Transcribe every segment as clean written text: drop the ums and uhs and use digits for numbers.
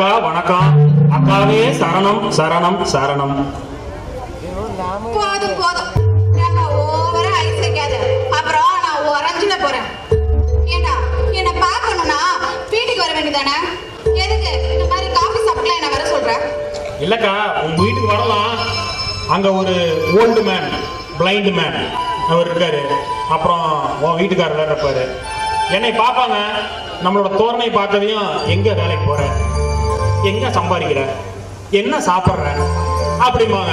அக்கா வணக்கம். அக்காவே சரணம் சரணம் சரணம். போதும் போதும், ஓவரா ஐஸ் வைக்காத, அப்புறம் நான் உறைஞ்சிட போறேன். ஏண்டா என்ன பார்க்கணும்னா வீட்டுக்கு வர வேண்டியதானே? எதுக்கு இந்த மாதிரி காஃபி சாப்பிடலாம் என்ன வர சொல்ற? இல்லக்கா, உங்க வீட்டுக்கு வரலாம். அங்க ஒரு ஓல்டு மேன், பிளைண்ட் மேன் அவர் இருக்காரு. அப்புறம் உன் வீட்டுக்காரர் இருப்பாரு. என்னை பார்ப்பாங்க, நம்மளோட தோரணை பார்த்ததையும் எங்க வேலைக்கு போற, எங்க சம்பாதிக்கிற, என்ன சாப்பிட்ற அப்படிம்பாங்க.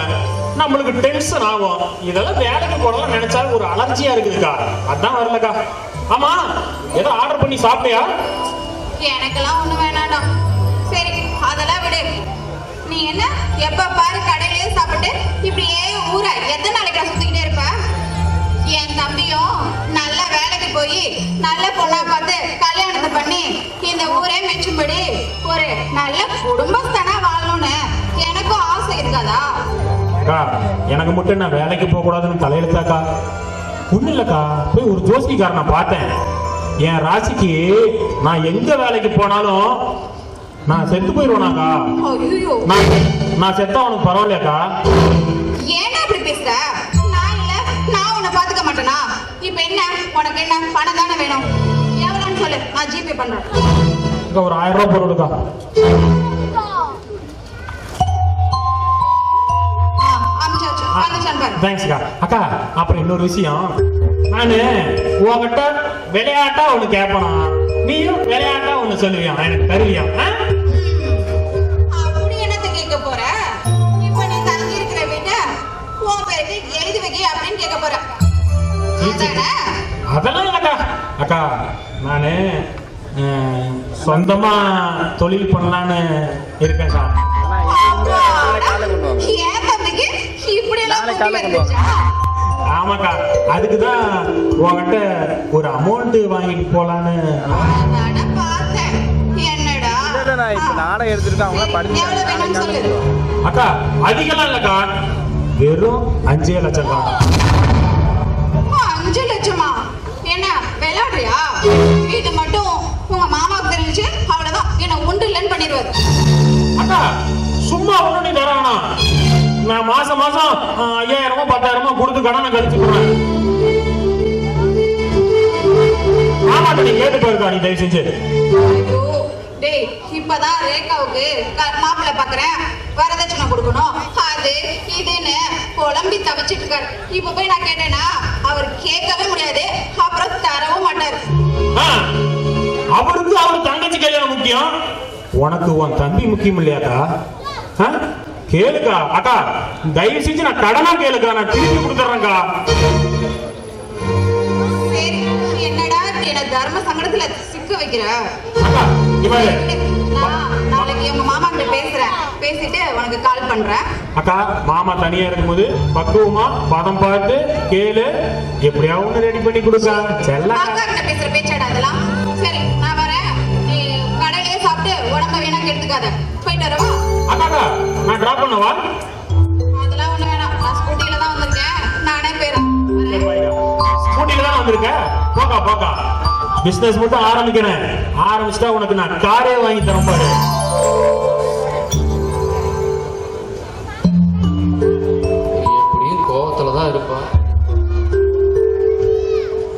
நம்மளுக்கு டென்ஷன் ஆகும். இதெல்லாம் வேலைக்கு போடலாம் நினைச்சா ஒரு அலர்ஜியா இருக்குதுக்கா, அதான் வரலக்கா. ஆமா, ஏதோ ஆர்டர் பண்ணி சாப்பிட்டியா? எனக்கெல்லாம் ஒண்ணு வேணாடா. சரி அதெல்லாம் விடு. நீ என்ன எப்ப பாரு கடையிலேயே சாப்பிட்டு இப்படியே ஊரை எத்தனை நாளைக்கு சுத்திக்கிட்டே இருப்ப? என் தம்பியும் நல்ல வேலைக்கு போய் நல்ல பொண்ணா பார்த்து கல்யாணத்தை பண்ணி இந்த ஊரே மெச்சும்படி ஒரு நல்ல குடும்பஸ்தனா வாழணும்னு எனக்கும் ஆசை இருக்காதா? அக்கா, எனக்கு மட்டும் என்ன வேலைக்கு போக கூடாதுன்னு தலையெழுத்தாக்கா? ஒண்ணு இல்லக்கா, போய் ஒரு ஜோசிக்காரனை பார்த்தேன். என் ராசிக்கு நான் எங்க வேலைக்கு போனாலும் நான் செத்து போயிடுவேனாக்கா. ஐயோ, நான் செத்தா உனக்கு பரவாயில்லையாக்கா? ஏன்னா இப்படி பேசுற? நான் இல்ல, நான் உன்னை பாத்துக்க மாட்டேனா? இப்ப என்ன உனக்கு என்ன பணம் தானே வேணும்? எவ்வளவுன்னு சொல்லு, நான் ஜிபே பண்றேன். ஒரு 1000 ரூபாய் போடுக்கா. தேங்க்ஸ்க்கா. அக்கா, அப்புறம் இன்னொரு விஷயம், நானு உங்ககிட்ட விளையாட்டா ஒண்ணு கேட்பனா, நீயும் விளையாட்டா ஒண்ணு சொல்லுவியா, எனக்கு தருவியா? அப்படி என்னத்த கேட்க போற? இப்ப நீ தங்கி இருக்கிற வீட்டை உன் பேருக்கு எழுதி வைக்க அப்படின்னு கேட்க போற. அதெல்லாம் இல்லக்கா. அக்கா, நானு சொந்தமா தொழில் பண்ணலான்னு இருக்கேன் சார். ஏன் தம்பிக்கு இப்படி எல்லாம் புத்தி வந்துச்சா? ஆமாக்கா, அதுக்குதான் உங்ககிட்ட ஒரு அமௌண்ட் வாங்கிட்டு போலான்னு. பார்த்தேன். என்னடா அக்கா, அதிகம்லாம் இல்லக்கா, வெறும் 5 லட்சம் தான். 5 லட்சமா? என்ன விளையாடுறியா? இது மட்டும் உங்க மாமாவுக்கு தெரிஞ்சு அவ்வளவுதான், என்ன உண்டு இல்லைன்னு பண்ணிடுவாரு. அக்கா, சும்மா ஒண்ணு நீ தரானா? நான் மாசம் 5000 10,000 கொடுத்து கடனை கழிச்சுக்கிறேன். மாமாட்ட நீ கேட்டு போயிருக்கா? நீ தயவு செஞ்சு. டேய், இப்பதான் ரேகாவுக்கு மாப்பிள்ளை பாக்குறேன், வரதட்சணை கொடுக்கணும், அது இதுன்னு குழம்பி தவிச்சிட்டு இருக்காரு. இப்ப போய் நான் கேட்டேன்னா அவர் கேட்கவே முடியாது, அப்புறம் தரவும் மாட்டாரு. அவருக்கு அவர் தங்கச்சி கல்யாணம் முக்கியம், உனக்கு உன் தம்பி முக்கியம் இல்லையாக்கா? கேளுக்கா. அக்கா, தயவு செஞ்சு நான் கடனா கேளுக்கா, நான் திருப்பி கொடுத்துறேன்க்கா. சரி, என்னடா என்ன தர்ம சங்கடத்துல சிக்க வைக்கிற? அக்கா, நாளைக்கு உங்க மாமா கிட்ட பேசுறேன், பேசிட்டு உனக்கு கால் பண்றேன். அக்கா, மாமா தனியா இருக்கும்போது பக்குவமா பதம் பார்த்து கேளு, எப்படியாவது ரெடி பண்ணி கொடுக்கா. செல்ல அக்கா கிட்ட பேசுற பேச்சாடா அதெல்லாம். சரி, நான் வரேன். நீ கடையிலே சாப்பிட்டு உடம்ப வேணா கெடுத்துக்காத. போயிட்டு வரவா? அக்கா, நான் டிராப் பண்ணவா? அதெல்லாம் ஒண்ணு வேணாம், நான் ஸ்கூட்டில தான் வந்திருக்கேன், நானே போயிடுறேன். ஸ்கூட்டில தான் வந்திருக்க, போக்கா போக்கா. பிசினஸ் மட்டும் ஆரம்பிக்கிறேன், ஆரம்பிச்சுட்டா உனக்கு நான் காரே வாங்கி தரேன் பாரு. எப்படியும் கோவத்துல தான் இருப்பா.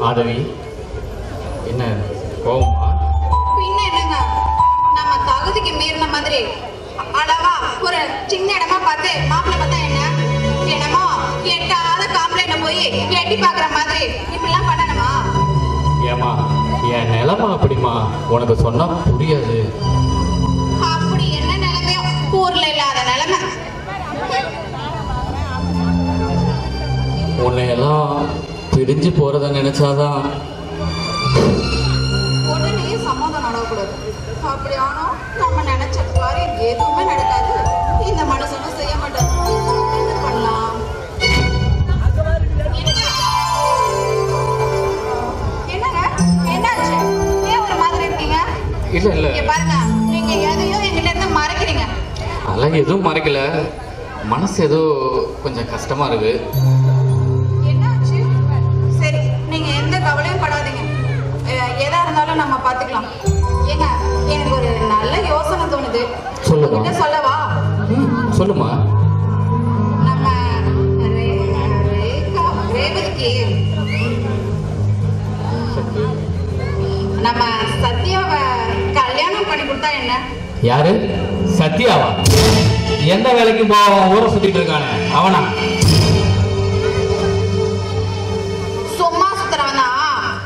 ஆதவி, என்ன கோவமா? பின்ன என்னங்க, நம்ம தகுதிக்கு மீறின மாதிரி அளவா ஒரு சின்ன இடமா பார்த்து மாப்பிள்ளை பார்த்தா என்ன என்னமோ எட்டாத காம்ப்ளைண்ட போய் எட்டி பாக்குற மாதிரி இப்படிலாம் பண்ணணுமா? ஏமா, என் நிலைமை அப்படிமா, உனக்கு சொன்னா புரியாது. அப்படி என்ன நிலைமையோ, ஊர்ல இல்லாத நிலைமை. உன்னையெல்லாம் பிரிஞ்சு போறத நினைச்சாதான். உடனே சமாதானம் நடக்கூடாது. அப்படி ஆனா நம்ம நினைச்ச மாதிரி எதுவுமே நடக்காது, இந்த மனுஷனும் செய்ய மாட்டாரு. என்ன பண்ணலாம்? என்னங்க, என்னாச்சு? ஏன் ஒரு மாதிரி இருக்கீங்க? இல்ல பாருங்க, நீங்க எதையோ என்கிட்ட இருந்து மறைக்கிறீங்க. அதெல்லாம் எதுவும் மறைக்கல, மனசு ஏதோ கொஞ்சம் கஷ்டமா இருக்கு. என்னாச்சு? சரி, நீங்க எந்த கவலையும் படாதீங்க, எதா இருந்தாலும் நம்ம பாத்துக்கலாம். ஏங்க, எனக்கு ஒரு நல்ல யோசனை தோணுது. சொல்லுமா உங்ககிட்ட சொல்லவா? சொல்லுமா. நம்ம ரேவதிக்கு நம்ம சத்யாவை கல்யாணம் பண்ணி கொடுத்தா என்ன? யாரு? சத்யாவா? எந்த வேலைக்கு ஊரை சுத்திட்டு இருக்கானே அவனா? சும்மா சுத்துறவன் தான்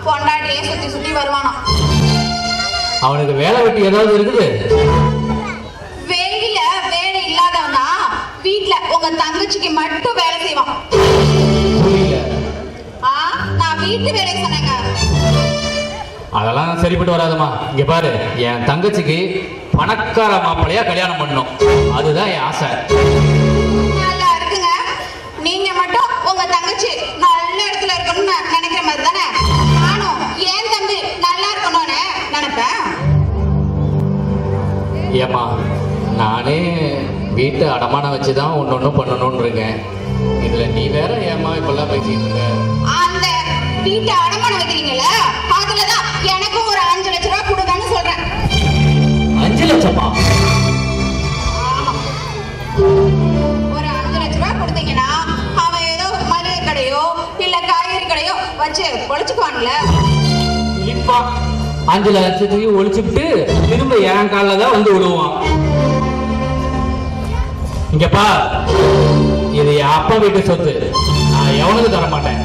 பொண்டாட்டியே சுத்தி சுத்தி வருவானா. அவனுக்கு வேலை வெட்டி ஏதாவது இருக்குது? வெளியில வேலை இல்லாதவன் தான் வீட்டுல உங்க தங்கச்சிக்கு மட்டும் வேலை செய்வான். புரியல. நான் வீட்டு வேலை சொன்னேங்க. அதெல்லாம் சரிப்பட்டு வராதுமா. இங்க பாரு, என் தங்கச்சிக்கு பணக்கார மாப்பிள்ளையா கல்யாணம் பண்ணணும், அதுதான் என் ஆசை. நல்லா இருக்குங்க. நீங்க மட்டும் உங்க தங்கச்சி நல்ல இடத்துல இருக்கணும்னு நினைக்கிற மாதிரி தானே நானும் என் தம்பி நல்லா இருக்கணும்னு நினைப்பேன். ஏமா, நானே வீட்டை அடமானம் வச்சுதான் ஒன்னொன்னு பண்ணணும்னு இருக்கேன். இதுல நீ வேற ஏமா இப்பெல்லாம் பேசிட்டு இருக்க? அந்த வீட்டை அடமானம் வைக்கிறீங்கல்ல, அதுலதான் எனக்கு ஒரு 5 லட்சம் ரூபாய் கொடுங்கன்னு சொல்றேன். 5 லட்சமா? ஒரு 5 லட்சம் ரூபாய் கொடுத்தீங்கன்னா அவன் ஏதோ மளிகை கடையோ இல்ல காய்கறி கடையோ வச்சு பொழைச்சுக்குவான்ல. இப்பா 5 லட்சத்தையும் ஒழிச்சுட்டு திரும்ப என் காலில் தான் வந்து விடுவான். இங்கப்பா, இது என் அப்பா வீட்டு சொத்து, நான் எவனுக்கு தர மாட்டேன்.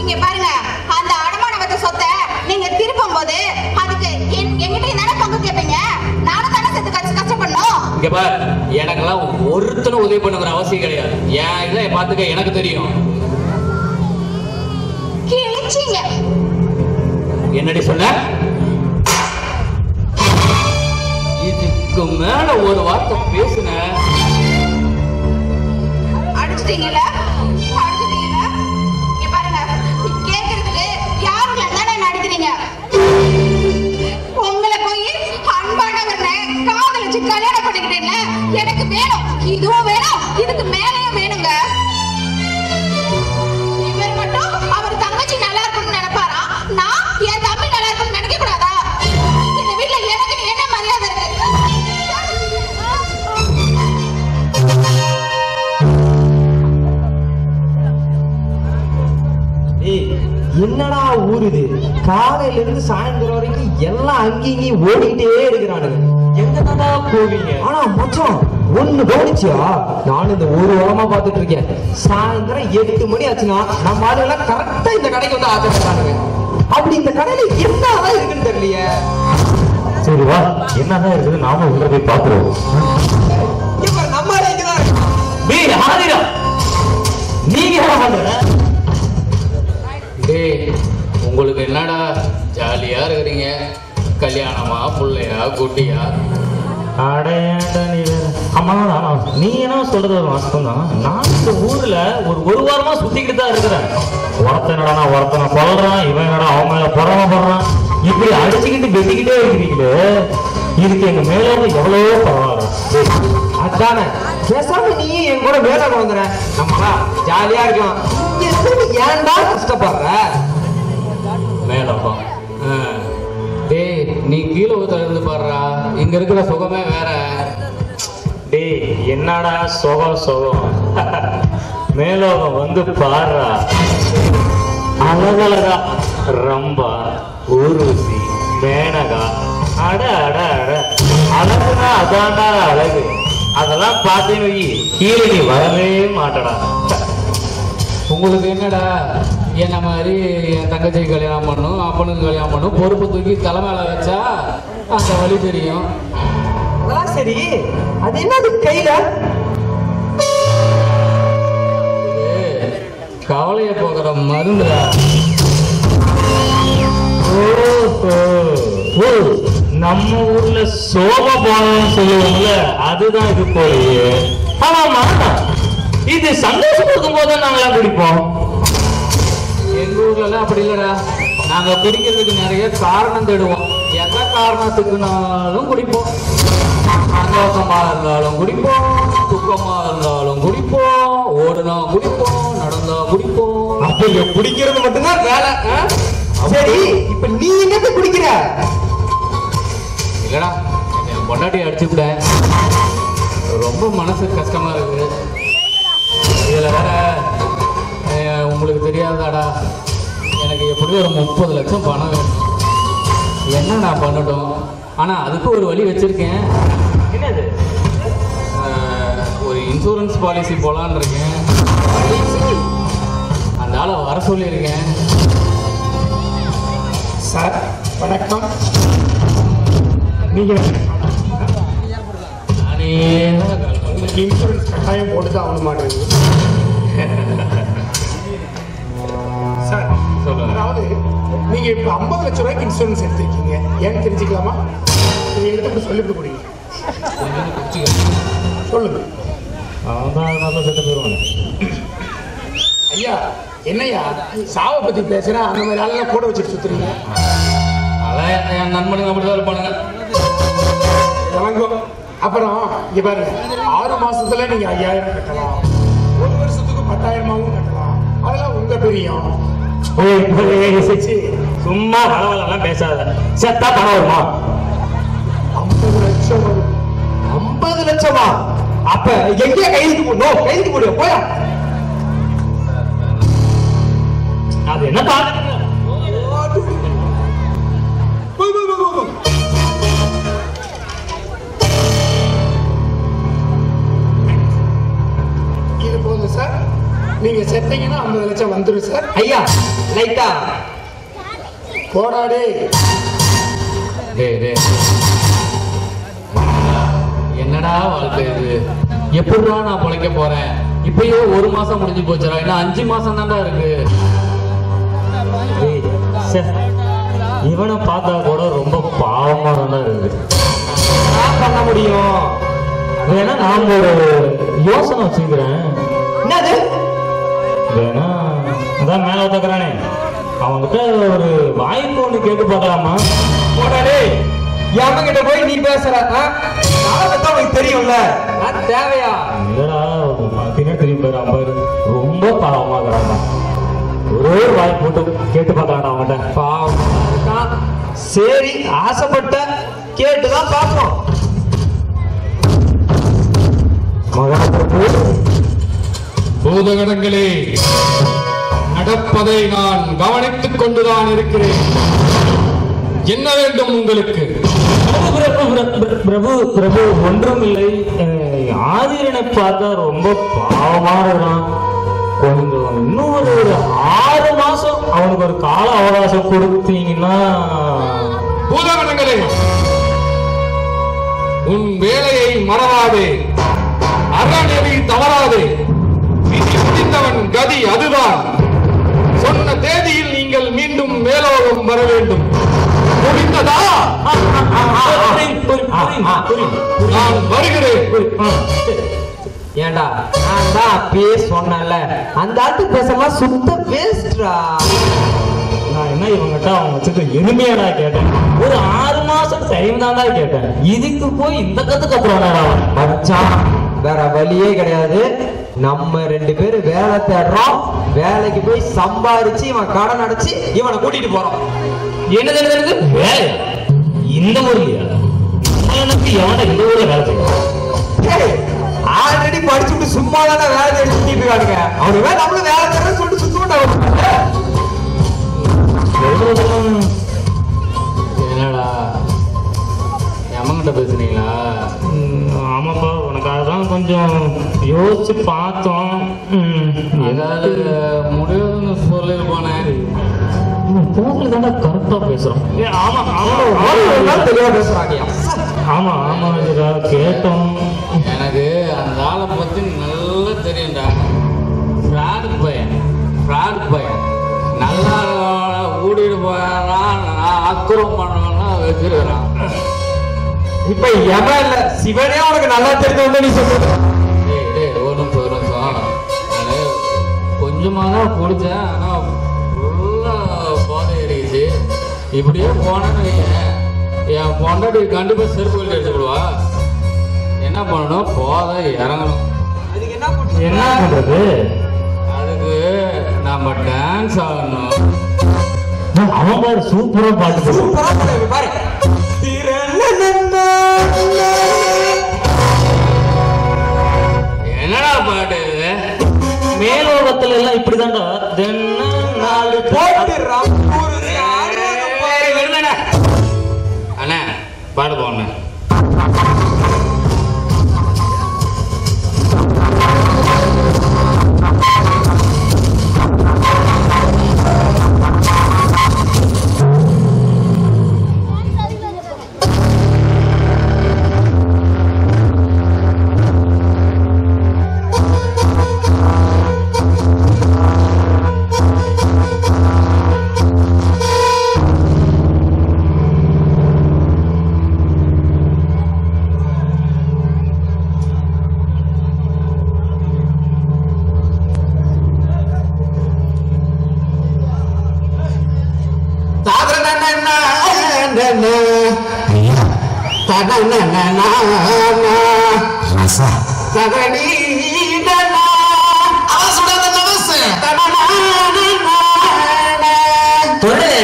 இங்க பாருங்க, அந்த அடமான வச்ச சொத்தை நீங்க திருப்பும் போது அதுக்கு என்கிட்ட என்ன பங்கு கேட்பீங்க? நானும் தானே சேர்த்து கஷ்டப்படணும். இங்க பார், எனக்கெல்லாம் ஒருத்தனும் உதவி பண்ணுங்கிற அவசியம் கிடையாது. என் இதை பார்த்துக்க, எனக்கு தெரியும். கிழிச்சீங்க. என்னடி சொன்ன? இதுக்கு மேல ஒரு வார்த்தை பேசுன அடிச்சிட்டீங்கல்ல? அடிச்சிட்டீங்கல்ல? இங்க பாருங்க, கேக்குறதுக்கு யாருல தானே நடிக்கிறீங்க? உங்களை போய் அன்பானவர்னு காதலிச்சு கல்யாணம் பண்ணிக்கிட்டேன்ல, எனக்கு வேணும், இதுவும் வேணும், இதுக்கு மேலேயும் வேணுங்க. இவர் மட்டும் அவர் தங்கச்சி நல்லா இருக்கும்னு நினைப்பாரா? நான் என் தம்பி நல்லா இருக்கும்னு நினைக்க கூடாதா? இந்த வீட்டுல எனக்கு என்ன மரியாதை இருக்கு? என்னடா ஊர் இது? காலையில இருந்து சாயந்தரம் வரைக்கும் எல்லாம் அங்கேயும் ஓடிக்கிட்டே இருக்கிறானுங்க. எங்கடா போவீங்க? ஆனா மச்சான், ஒண்ணு கவனிச்சியா? நானும் இந்த ஒரு வாரமா பாத்துட்டு இருக்கேன். சாயந்தரம் 8 மணி ஆச்சுன்னா நம்ம ஆளுங்கெல்லாம் கரெக்டா இந்த கடைக்கு வந்து ஆசைப்படுறானுங்க. அப்படி இந்த கடையில என்னதான் இருக்குன்னு தெரியலையே. சரி வா, என்னதான் இருக்குது நாம உள்ள போய் பாக்குறோம். இப்ப நம்ம இங்கதான் இருக்கு. நீங்க என்ன பண்ற? டேய், உங்களுக்கு என்னடா ஜாலியா இருக்கிறீங்க? கல்யாணமா, புள்ளையா, குட்டியா? அடையாண்டா நீ வேற. ஆமா ஆமா, நீ என்ன சொல்றது வாஸ்தவம் தான். நான் இந்த ஊர்ல ஒரு வாரமா சுத்திக்கிட்டு தான் இருக்கிறேன். ஒருத்தனடா ஒருத்தனை கொல்றான், இவன் என்னடா அவன் மேல பொறாமப்படுறான். இப்படி அடிச்சுக்கிட்டு வெட்டிக்கிட்டே இருக்கிறீங்களே, இதுக்கு எங்க மேலவங்க எவ்வளவோ பரவாயில்ல. அதானே பேசாம நீ என் கூட வேலை வாங்குற, நம்மளா ஜாலியா இருக்கலாம். ஏன்டா கஷ்டப்படுற? மேலப்பா. டேய், நீ கீழே ஊத்தறது பாடுறா, இங்க இருக்கிற சுகமே வேற. டேய், என்னடா சுகம் மேலோகம் வந்து பாடுறா. அழகழகா ரம்பா, ஊர்வசி, மேனகா, அட அட அட, அழகுனா அதான்டா அழகு. அதெல்லாம் பார்த்தேன்னு கீழே நீ வரவே மாட்டடா. உங்களுக்கு என்னடா, என்ன மாதிரி என் தங்கச்சி கல்யாணம் பண்ணும், அப்பனுக்கு கல்யாணம் பண்ணும், பொறுப்பு தூக்கி தலை மேல வச்சா அந்த வழி தெரியும். அதெல்லாம் சரி, அது என்னது கையில? இது கவலையை போக்குற மருந்துடா. ஓ, நம்ம ஊர்ல சோமபானம் சொல்லுவாங்கல்ல, அதுதான் இது போலயே. ஆமாமா, இது சந்தோஷப்படுத்தும் போது நாங்களாம் குடிப்போம். எங்க ஊர்ல அப்படி இல்லடா, நாங்க குடிக்கிறதுக்கு நிறைய காரணம் தேடுவோம். எந்த காரணத்துக்குனாலும் குடிப்போம். சந்தோஷமா இருந்தாலும் குடிப்போம், துக்கமா இருந்தாலும் குடிப்போம், ஓடுனா குடிப்போம், நடந்தா குடிப்போம். அப்ப இங்க குடிக்கிறது மட்டும்தான் வேலை. சரி, இப்ப நீ என்னது குடிக்கிற? இல்லடா, என்னை பொண்டாட்டி அடிச்சுவிட்டேன். ரொம்ப மனசு கஷ்டமா இருக்கு. இதில் வேற உங்களுக்கு தெரியாதாடா, எனக்கு எப்படி ஒரு 30 லட்சம் பணம் வேணும். என்ன நான் பண்ணட்டும்? ஆனால் அதுக்கு ஒரு வழி வச்சிருக்கேன். என்னது? ஒரு இன்சூரன்ஸ் பாலிசி போலான்னு இருக்கேன். அந்த ஆளை வர சொல்லியிருக்கேன். சார் வணக்கம். நீங்க நானே உங்களுக்கு இன்சூரன்ஸ் கட்டாயம் போட்டு தான் ஆகணும் மாட்டேங்குது சார். சொல்லுங்க. அதாவது நீங்க இப்போ 50 லட்சம் ரூபாய்க்கு இன்சூரன்ஸ் எடுத்திருக்கீங்க. ஏன்னு தெரிஞ்சுக்கலாமா? நீங்க எங்கிட்ட சொல்லிவிட்டு போறீங்க. சொல்லுங்க. அவன் தான் நல்லா செத்து போயிடுவாங்க. ஐயா என்னையா சாவை பத்தி பேசுறேன், அந்த மாதிரி ஆளெல்லாம் கூட வச்சுட்டு சுத்துறீங்க. அதான் என் நண்பனுங்க அப்படி தான் இருப்பானுங்க. வணக்கம். அப்புறம் இங்க பாருங்க, 6 மாசத்துல நீங்க 5000 கட்டலாம், 1 வருஷத்துக்கு 10,000 கட்டலாம். அதெல்லாம் உங்க பிரியம். சும்மா வளவலாம் பேசாத. செத்தா பணம் வருமா? 50 லட்சம் வரும். 50 லட்சமா? அப்ப எங்கேயா கைதுக்கு போடணும்? கைதுக்கு போடுவோம் போயா. அது என்ன பாக்குறீங்க? இது போதும் சார். நீங்க செத்தீங்கன்னா 50 லட்சம் வந்துடும் சார். ஐயா லைட்டா போடாடே. டேய் என்னடா வாழ்க்கை இது? எப்படிடா நான் பிழைக்க போறேன்? இப்பயோ 1 மாசம் முடிஞ்சு போச்சுடா, இன்னும் 5 மாசம் தான்டா இருக்கு. ஏய், ச்சே. இவனை பார்த்தா கூட ரொம்ப பாவமா தான் இருக்கு. நான் பண்ண முடியும். வேணா நான் ஒரு யோசனை வச்சுக்கிறேன். என்னது? வேணா அதான் மேல ஒத்துக்கிறானே, அவன்கிட்ட ஒரு வாய்ப்பு ஒண்ணு கேட்டு பார்க்கலாமா? போடாடே, எவன் கிட்ட போய் நீ பேசுற? நாளைக்கு உனக்கு தெரியும்ல. நான் தேவையா? இல்லடா, பார்த்தீங்கன்னா தெரியும் பாரு, அவன் பாரு ரொம்ப பாவமா இருக்கிறான். ஒரே ஒரு வாய்ப்பு போட்டு கேட்டு பார்க்கலாம்டா அவன்கிட்ட. பாவம். சரி, ஆசைப்பட்ட கேட்டுதான் பார்ப்போம். பூதகணங்களே, நடப்பதை நான் கவனித்துக் கொண்டுதான் இருக்கிறேன். என்ன வேண்டும் உங்களுக்கு? பிரபு பிரபு ஒன்றும் இல்லை. ஆதிரனை பார்த்தா ரொம்ப பாவமா இருக்கிறான். கொஞ்சம் இன்னும் ஒரு 6 மாசம் அவனுக்கு ஒரு கால அவகாசம் கொடுத்தீங்கன்னா. பூதகணங்களே, உன் வேலையை மறவாதே, அறநெறி தவறாதே. விதி முடிந்தவன் கதி அதுதான். சொன்ன தேதியில் நீங்கள் மீண்டும் மேலோகம் வர வேண்டும். முடிந்ததா? நான் வருகிறேன். ஏண்டா, நான் தான் அப்பயே சொன்னேன்ல, அந்த ஆட்டு பேசலாம் சுத்த வேஸ்ட்ரா. நான் என்ன இவங்கிட்ட அவன் வச்சுட்டு எளிமையாடா கேட்டேன். ஒரு 6 மாசம் டைம் தான்டா கேட்டேன். இதுக்கு போய் இந்த கத்துக்கு அப்புறம் மச்சான், வேற வழியே கிடையாது. நம்ம 2 பேரும் வேலை தேடுறோம். வேலைக்கு போய் சம்பாரிச்சு இவன் கடன் அடைச்சு இவனை கூட்டிட்டு போறோம். என்னது வேலை இந்த ஊர்லயா? எனக்கு எவன்டா இந்த ஊர்ல வேலை செய்யும்? ஆல்ரெடி படிச்சுட்டு சும்மா தானே வேலை தேடி சுத்திட்டு இருக்கானுங்க. அவனுக்கு நம்மளும் வேலை தேடுறேன்னு சொல்லிட்டு சுத்தம். என்னடா எம்மங்கிட்ட பேசுனீங்களா? ஆமாப்பா, உனக்காக தான் கொஞ்சம் யோசிச்சு பார்த்தோம். ஏதாவது முடிவுன்னு சொல்லிருப்பானே. போன்ல தானே கரெக்டா பேசுறோம். தெளிவா பேசுறாங்க. ஆமா ஆமா கேட்டோம். எனக்கு அந்த ஆளை பத்தி நல்லா தெரியும்டா. ஃப்ராடு பையன் நல்லா ஊடிட்டு போறான், அக்குறம் பண்ணவனா வச்சிருக்கிறான். இப்ப எவன் இல்ல, சிவனே உனக்கு நல்லா தெரிஞ்சவங்க நீ சொல்ற. ஒரு நிமிஷம் நான் கொஞ்சமா தான் குடிச்சேன், ஆனா ஃபுல்லா போதை ஏறிடுச்சு. இப்படியே போனேன்னு வைக்கிறேன், என் பொண்டாட்டி கண்டிப்பா செருப்பு கட்டி எடுத்துக்கிடுவா. என்ன பண்ணணும்? போதை இறங்கணும். அதுக்கு என்ன என்ன பண்றது? அதுக்கு நம்ம டான்ஸ் ஆடணும். அவன் பாரு சூப்பரா பாட்டு சூப்பரா பாரு. திரள என்னடா பாட்டு இது? மேலோகத்துல எல்லாம் இப்படிதான்டா தின நாலு போட்டு ரம்பூரு ஆடுறாங்க பாரு. வருதானே? அண்ணா பாடு போண்ணே.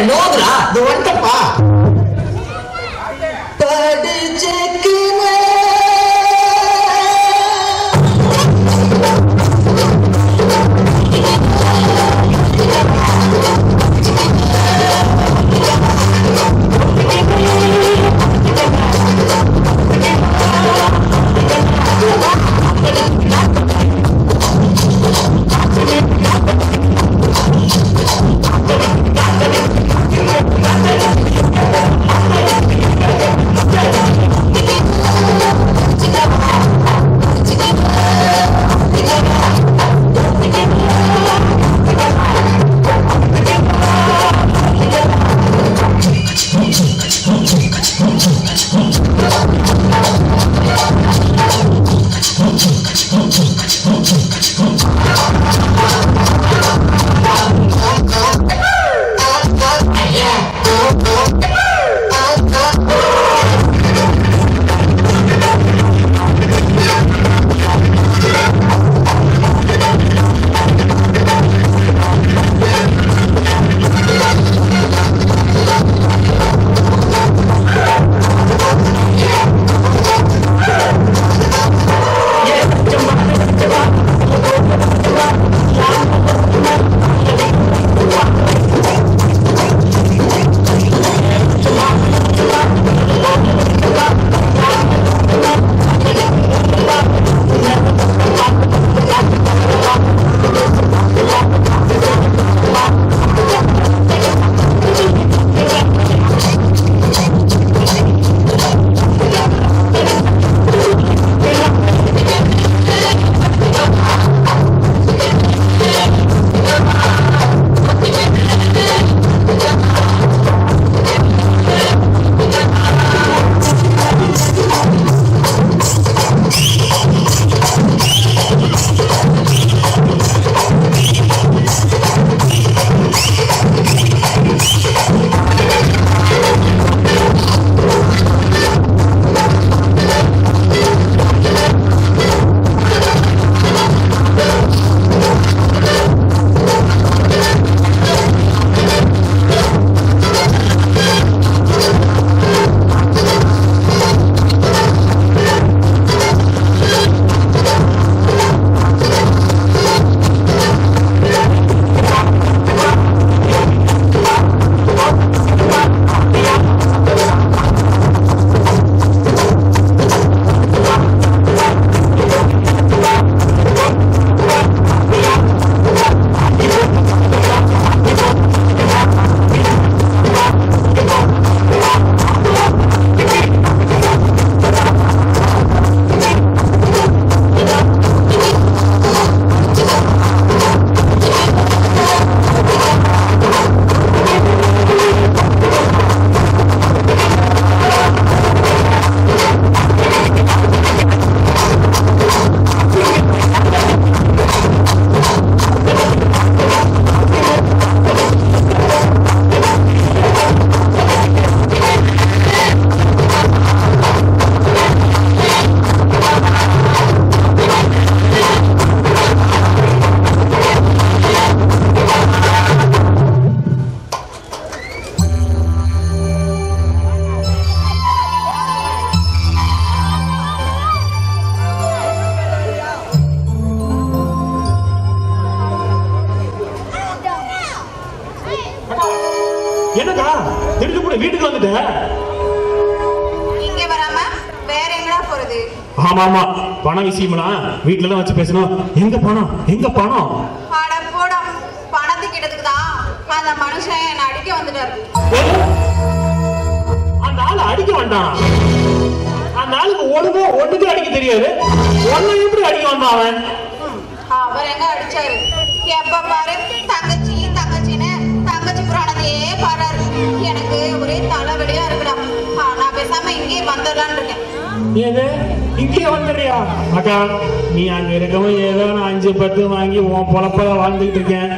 நோதுரா இது வந்துட்டப்பா திடுக்கு வீட்டுக்கு வந்துட்ட? இங்க வராம வேற எங்கடா போறது? ஆமா ஆமா, பண விஷயம்லாம் வீட்டுல தான் வச்சு பேசணும். எங்க பணம் எங்க பணம்? அட போடா, பணத்துக்கு கிட்டத்துக்கு தான் அந்த மனுஷன் என்ன அடிக்க வந்துட்டாரு. அந்த ஆளு அடிக்க வேண்டாம். அந்த ஆளுக்கு ஒண்ணுக்கு அடிக்க தெரியாது. ஒண்ணு எப்படி அடிக்க வந்தான் அவன்? அவர் எங்க அடிச்சாரு? எப்ப பாரு தங்கச்சி தங்கச்சின்னு தங்கச்சி புராணத்தையே பாடுறாரு. எனக்கு ஒரே தலைவலியா இருக்குடா. நான் பேசாம இங்கேயே வந்துடலான்னு இருக்கேன். ஏது இங்கேயே வந்துடுறியா? அக்கா, நீ அங்க இருக்கவும் ஏதோ நான் 5-10 வாங்கி உன் பொழப்ப வாழ்ந்துட்டு இருக்கேன்.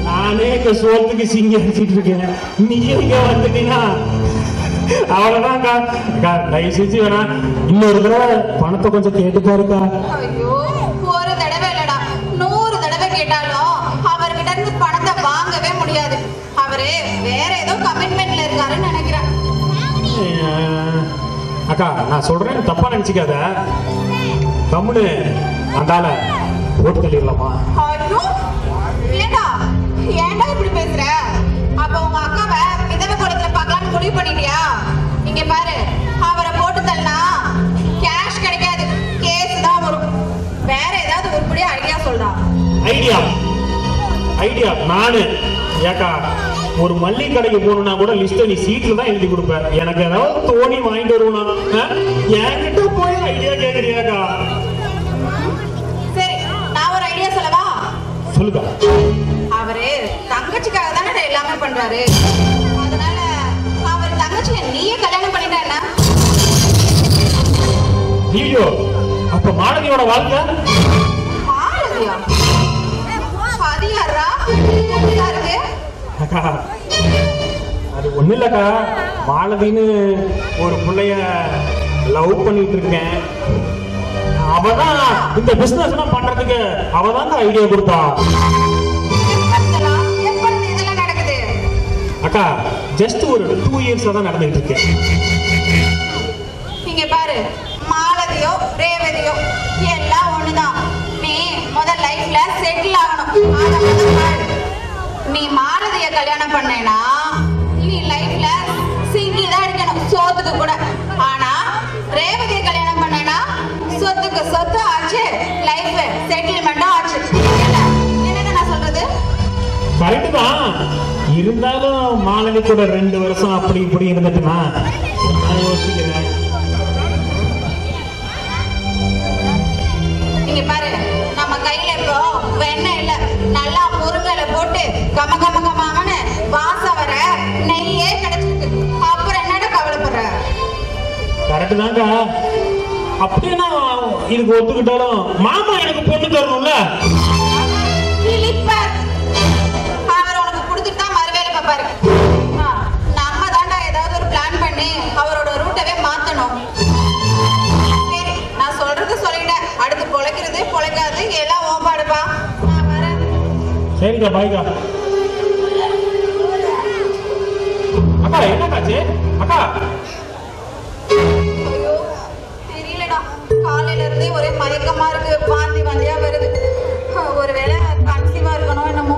நானே இங்க சோத்துக்கு சிங்கி அடிச்சிட்டு இருக்கேன். நீ இங்க வந்துட்டீங்கன்னா அவ்வளவுதான் அக்கா. அக்கா தயவு செஞ்சு வேணா இன்னொரு தடவை பணத்தை கொஞ்சம் கேட்டு பாருக்கா. ஐயோ, ஒரு தடவை இல்லடா, 100 தடவை கேட்டாலும் அவர்கிட்ட இருந்து பணத்தை வாங்கவே முடியாது. அவரு வேற ஏதோ கமிட்மெண்ட்ல இருக்காருன்னு நினைக்கிறேன். அக்கா, நான் சொல்றேன், தப்பா நினைச்சுக்காத. கம்முனு அந்தால போட்டு தள்ளிடலாமா? ஐயோ, ஏன்டா இப்படி பேசுற? அப்ப உங்க அக்காவை விதவை குளத்துல பார்க்கலாம்னு முடிவு பண்ணிட்டியா? இங்க பாரு, அவரை போட்டு தள்ளனா கேஷ் கிடைக்காது, கேஸ் தான் வரும். வேற ஏதாவது உருப்படியா ஐடியா சொல்றா. ஐடியா நானு. ஏக்கா, ஒரு மல்லிகை கடைக்கு போகணும்னா கூட லிஸ்ட்டை நீ சீட்ல தான் எழுதி கொடுப்ப. எனக்கு ஏதாவது தோணி வாங்கிட்டு வருவனா என்கிட்ட போய் ஐடியா கேக்குறியாக்கா? சரி, நான் ஒரு ஐடியா சொல்லவா? சொல்லுக்கா. அவரு தங்கச்சிக்காக தானே எல்லாமே பண்றாரு. அதனால அவர் தங்கச்சியை நீயே கல்யாணம் பண்ணிட்டா என்ன? ஐயோ, அப்ப மாலதியோட வாழ்க்கை? மாலதியா? அது யாரா? புதுசா இருக்கு. அக்கா, அது ஒண்ணு இல்லக்கா. மாலதின்னு ஒரு பிள்ளைய லவ் பண்ணிட்டு இருக்கேன். அவதான் இந்த பிசினஸ் எல்லாம் பண்றதுக்கு அவதான் ஐடியா கொடுத்தா. இதெல்லாம் நடக்குது அக்கா, ஜஸ்ட் ஒரு 2 இயர்ஸ் தான் நடந்துட்டு இருக்கு. இங்க பாரு, மாலதியோ ரேவதியோ எல்லாம் ஒண்ணுதான். நீ முதல் லைஃப்ல செட்டில் ஆகணும். அத முதல்ல பாரு. நீ மாலதிய கல்யாணம் பண்ணேனா நீ லைஃப்ல சிங்கிள் தான் அடிக்கணும், சோத்துக்கு கூட. ஆனா ரேவதிய கல்யாணம் பண்ணேனா சொத்துக்கு சொத்து ஆச்சு, லைஃப் செட்டில்மெண்ட்டும் ஆச்சு. என்னங்க நான் சொல்றது? கரெக்ட் தான். இருந்தாலும் மாலதி கூட 2 வருஷம் அப்படி இப்படி இருந்துட்டுனா நான் யோசிக்கிறேன். இங்க பாரு, நம்ம கையில இப்போ வெண்ணெய் இல்ல, நல்லா முருங்கல போட்டு கம கம கமன்னு வாசம் வர நெய்யே கிடைச்சிருக்கு. அப்புறம் என்னடா கவலைப்படுற? கரெக்ட் தான்க்கா. அப்படியே நான் இதுக்கு ஒத்துக்கிட்டாலும் மாமா எனக்கு பொண்ணு தரணும்ல. அவர் உனக்கு கொடுத்துட்டு தான் மறுவேலை பார்ப்பாரு. நம்ம தாண்டா ஏதாவது ஒரு பிளான் பண்ணி அவரோட ரூட்டவே மாத்தணும். சரி, நான் சொல்றது சொல்லிட்டேன். அடுத்து பொழைக்கிறது பொழைக்காது எல்லாம் ஓப்பாடுப்பா. நான் வரேன். சரிக்கா, பாய்க்கா. அக்கா, என்ன காச்சு? அக்கா, ஐயோ, தெரியலடா. காலையில இருந்தே ஒரே மயக்கமா இருக்கு, வாந்தி வாந்தியா வருது. ஒருவேளை கன்சீவா இருக்கணும் என்னமோ.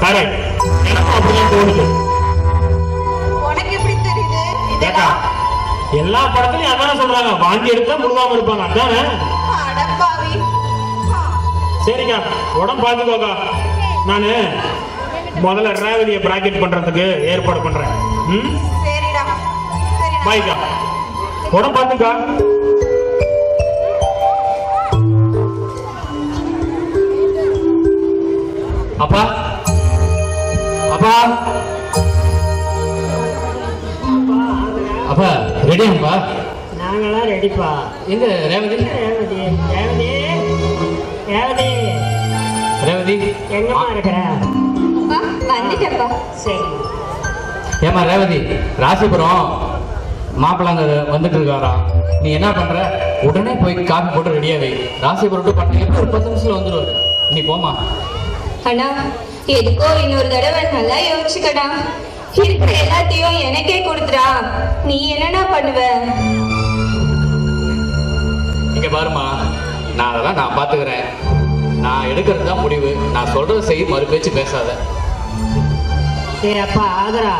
கரெக்ட், எனக்கும் அப்படிதான் தோணுது. உனக்கு எப்படி தெரியுது? ஏக்கா, எல்லா படத்துலயும் அதான சொல்றாங்க, வாந்தி எடுத்தா முழுகாம இருப்பாங்க. அதானே? அடப்பாவி. சரிக்கா, உடம்பு பார்த்துக்கோக்கா. நானு முதல்ல ரேவதியை பிராக்கெட் பண்றதுக்கு ஏற்பாடு பண்றேன். சரிடா, சரி. பாய்க்கா, உடம்பு பார்த்துக்கா. அப்பா, அப்பா, அப்பா ரெடியாப்பா? நாங்களாம் ரெடிப்பா. எங்க ரேவதி? ரேவதி, ரேவதி, ரேவதி, ரேவதி எங்கம்மா இருக்கிற? வந்துட்டப்பா. சரி. ஏமா ரேவதி, ராசிபுரம் மாப்பிள்ளாங்க வந்துட்டு இருக்காராம். நீ என்ன பண்ற? உடனே போய் காஃபி போட்டு ரெடியா வை. ராசிபுரம் டு பட்டணம் எப்படி ஒரு 10 நிமிஷத்துல வந்துடுவாரு. நீ போமா. அண்ணா, எதுக்கோ இன்னொரு தடவை நல்லா யோசிச்சுக்கடா. இருக்கிற எல்லாத்தையும் எனக்கே கொடுத்துடா. நீ என்னடா பண்ணுவ? இங்க பாருமா, நான் அதெல்லாம் நான் பாத்துக்கிறேன். நான் எடுக்கிறது தான் முடிவு. நான் சொல்றதை செய், மறு பேச்சு பேசாத. ஏ அப்பா ஆதரா,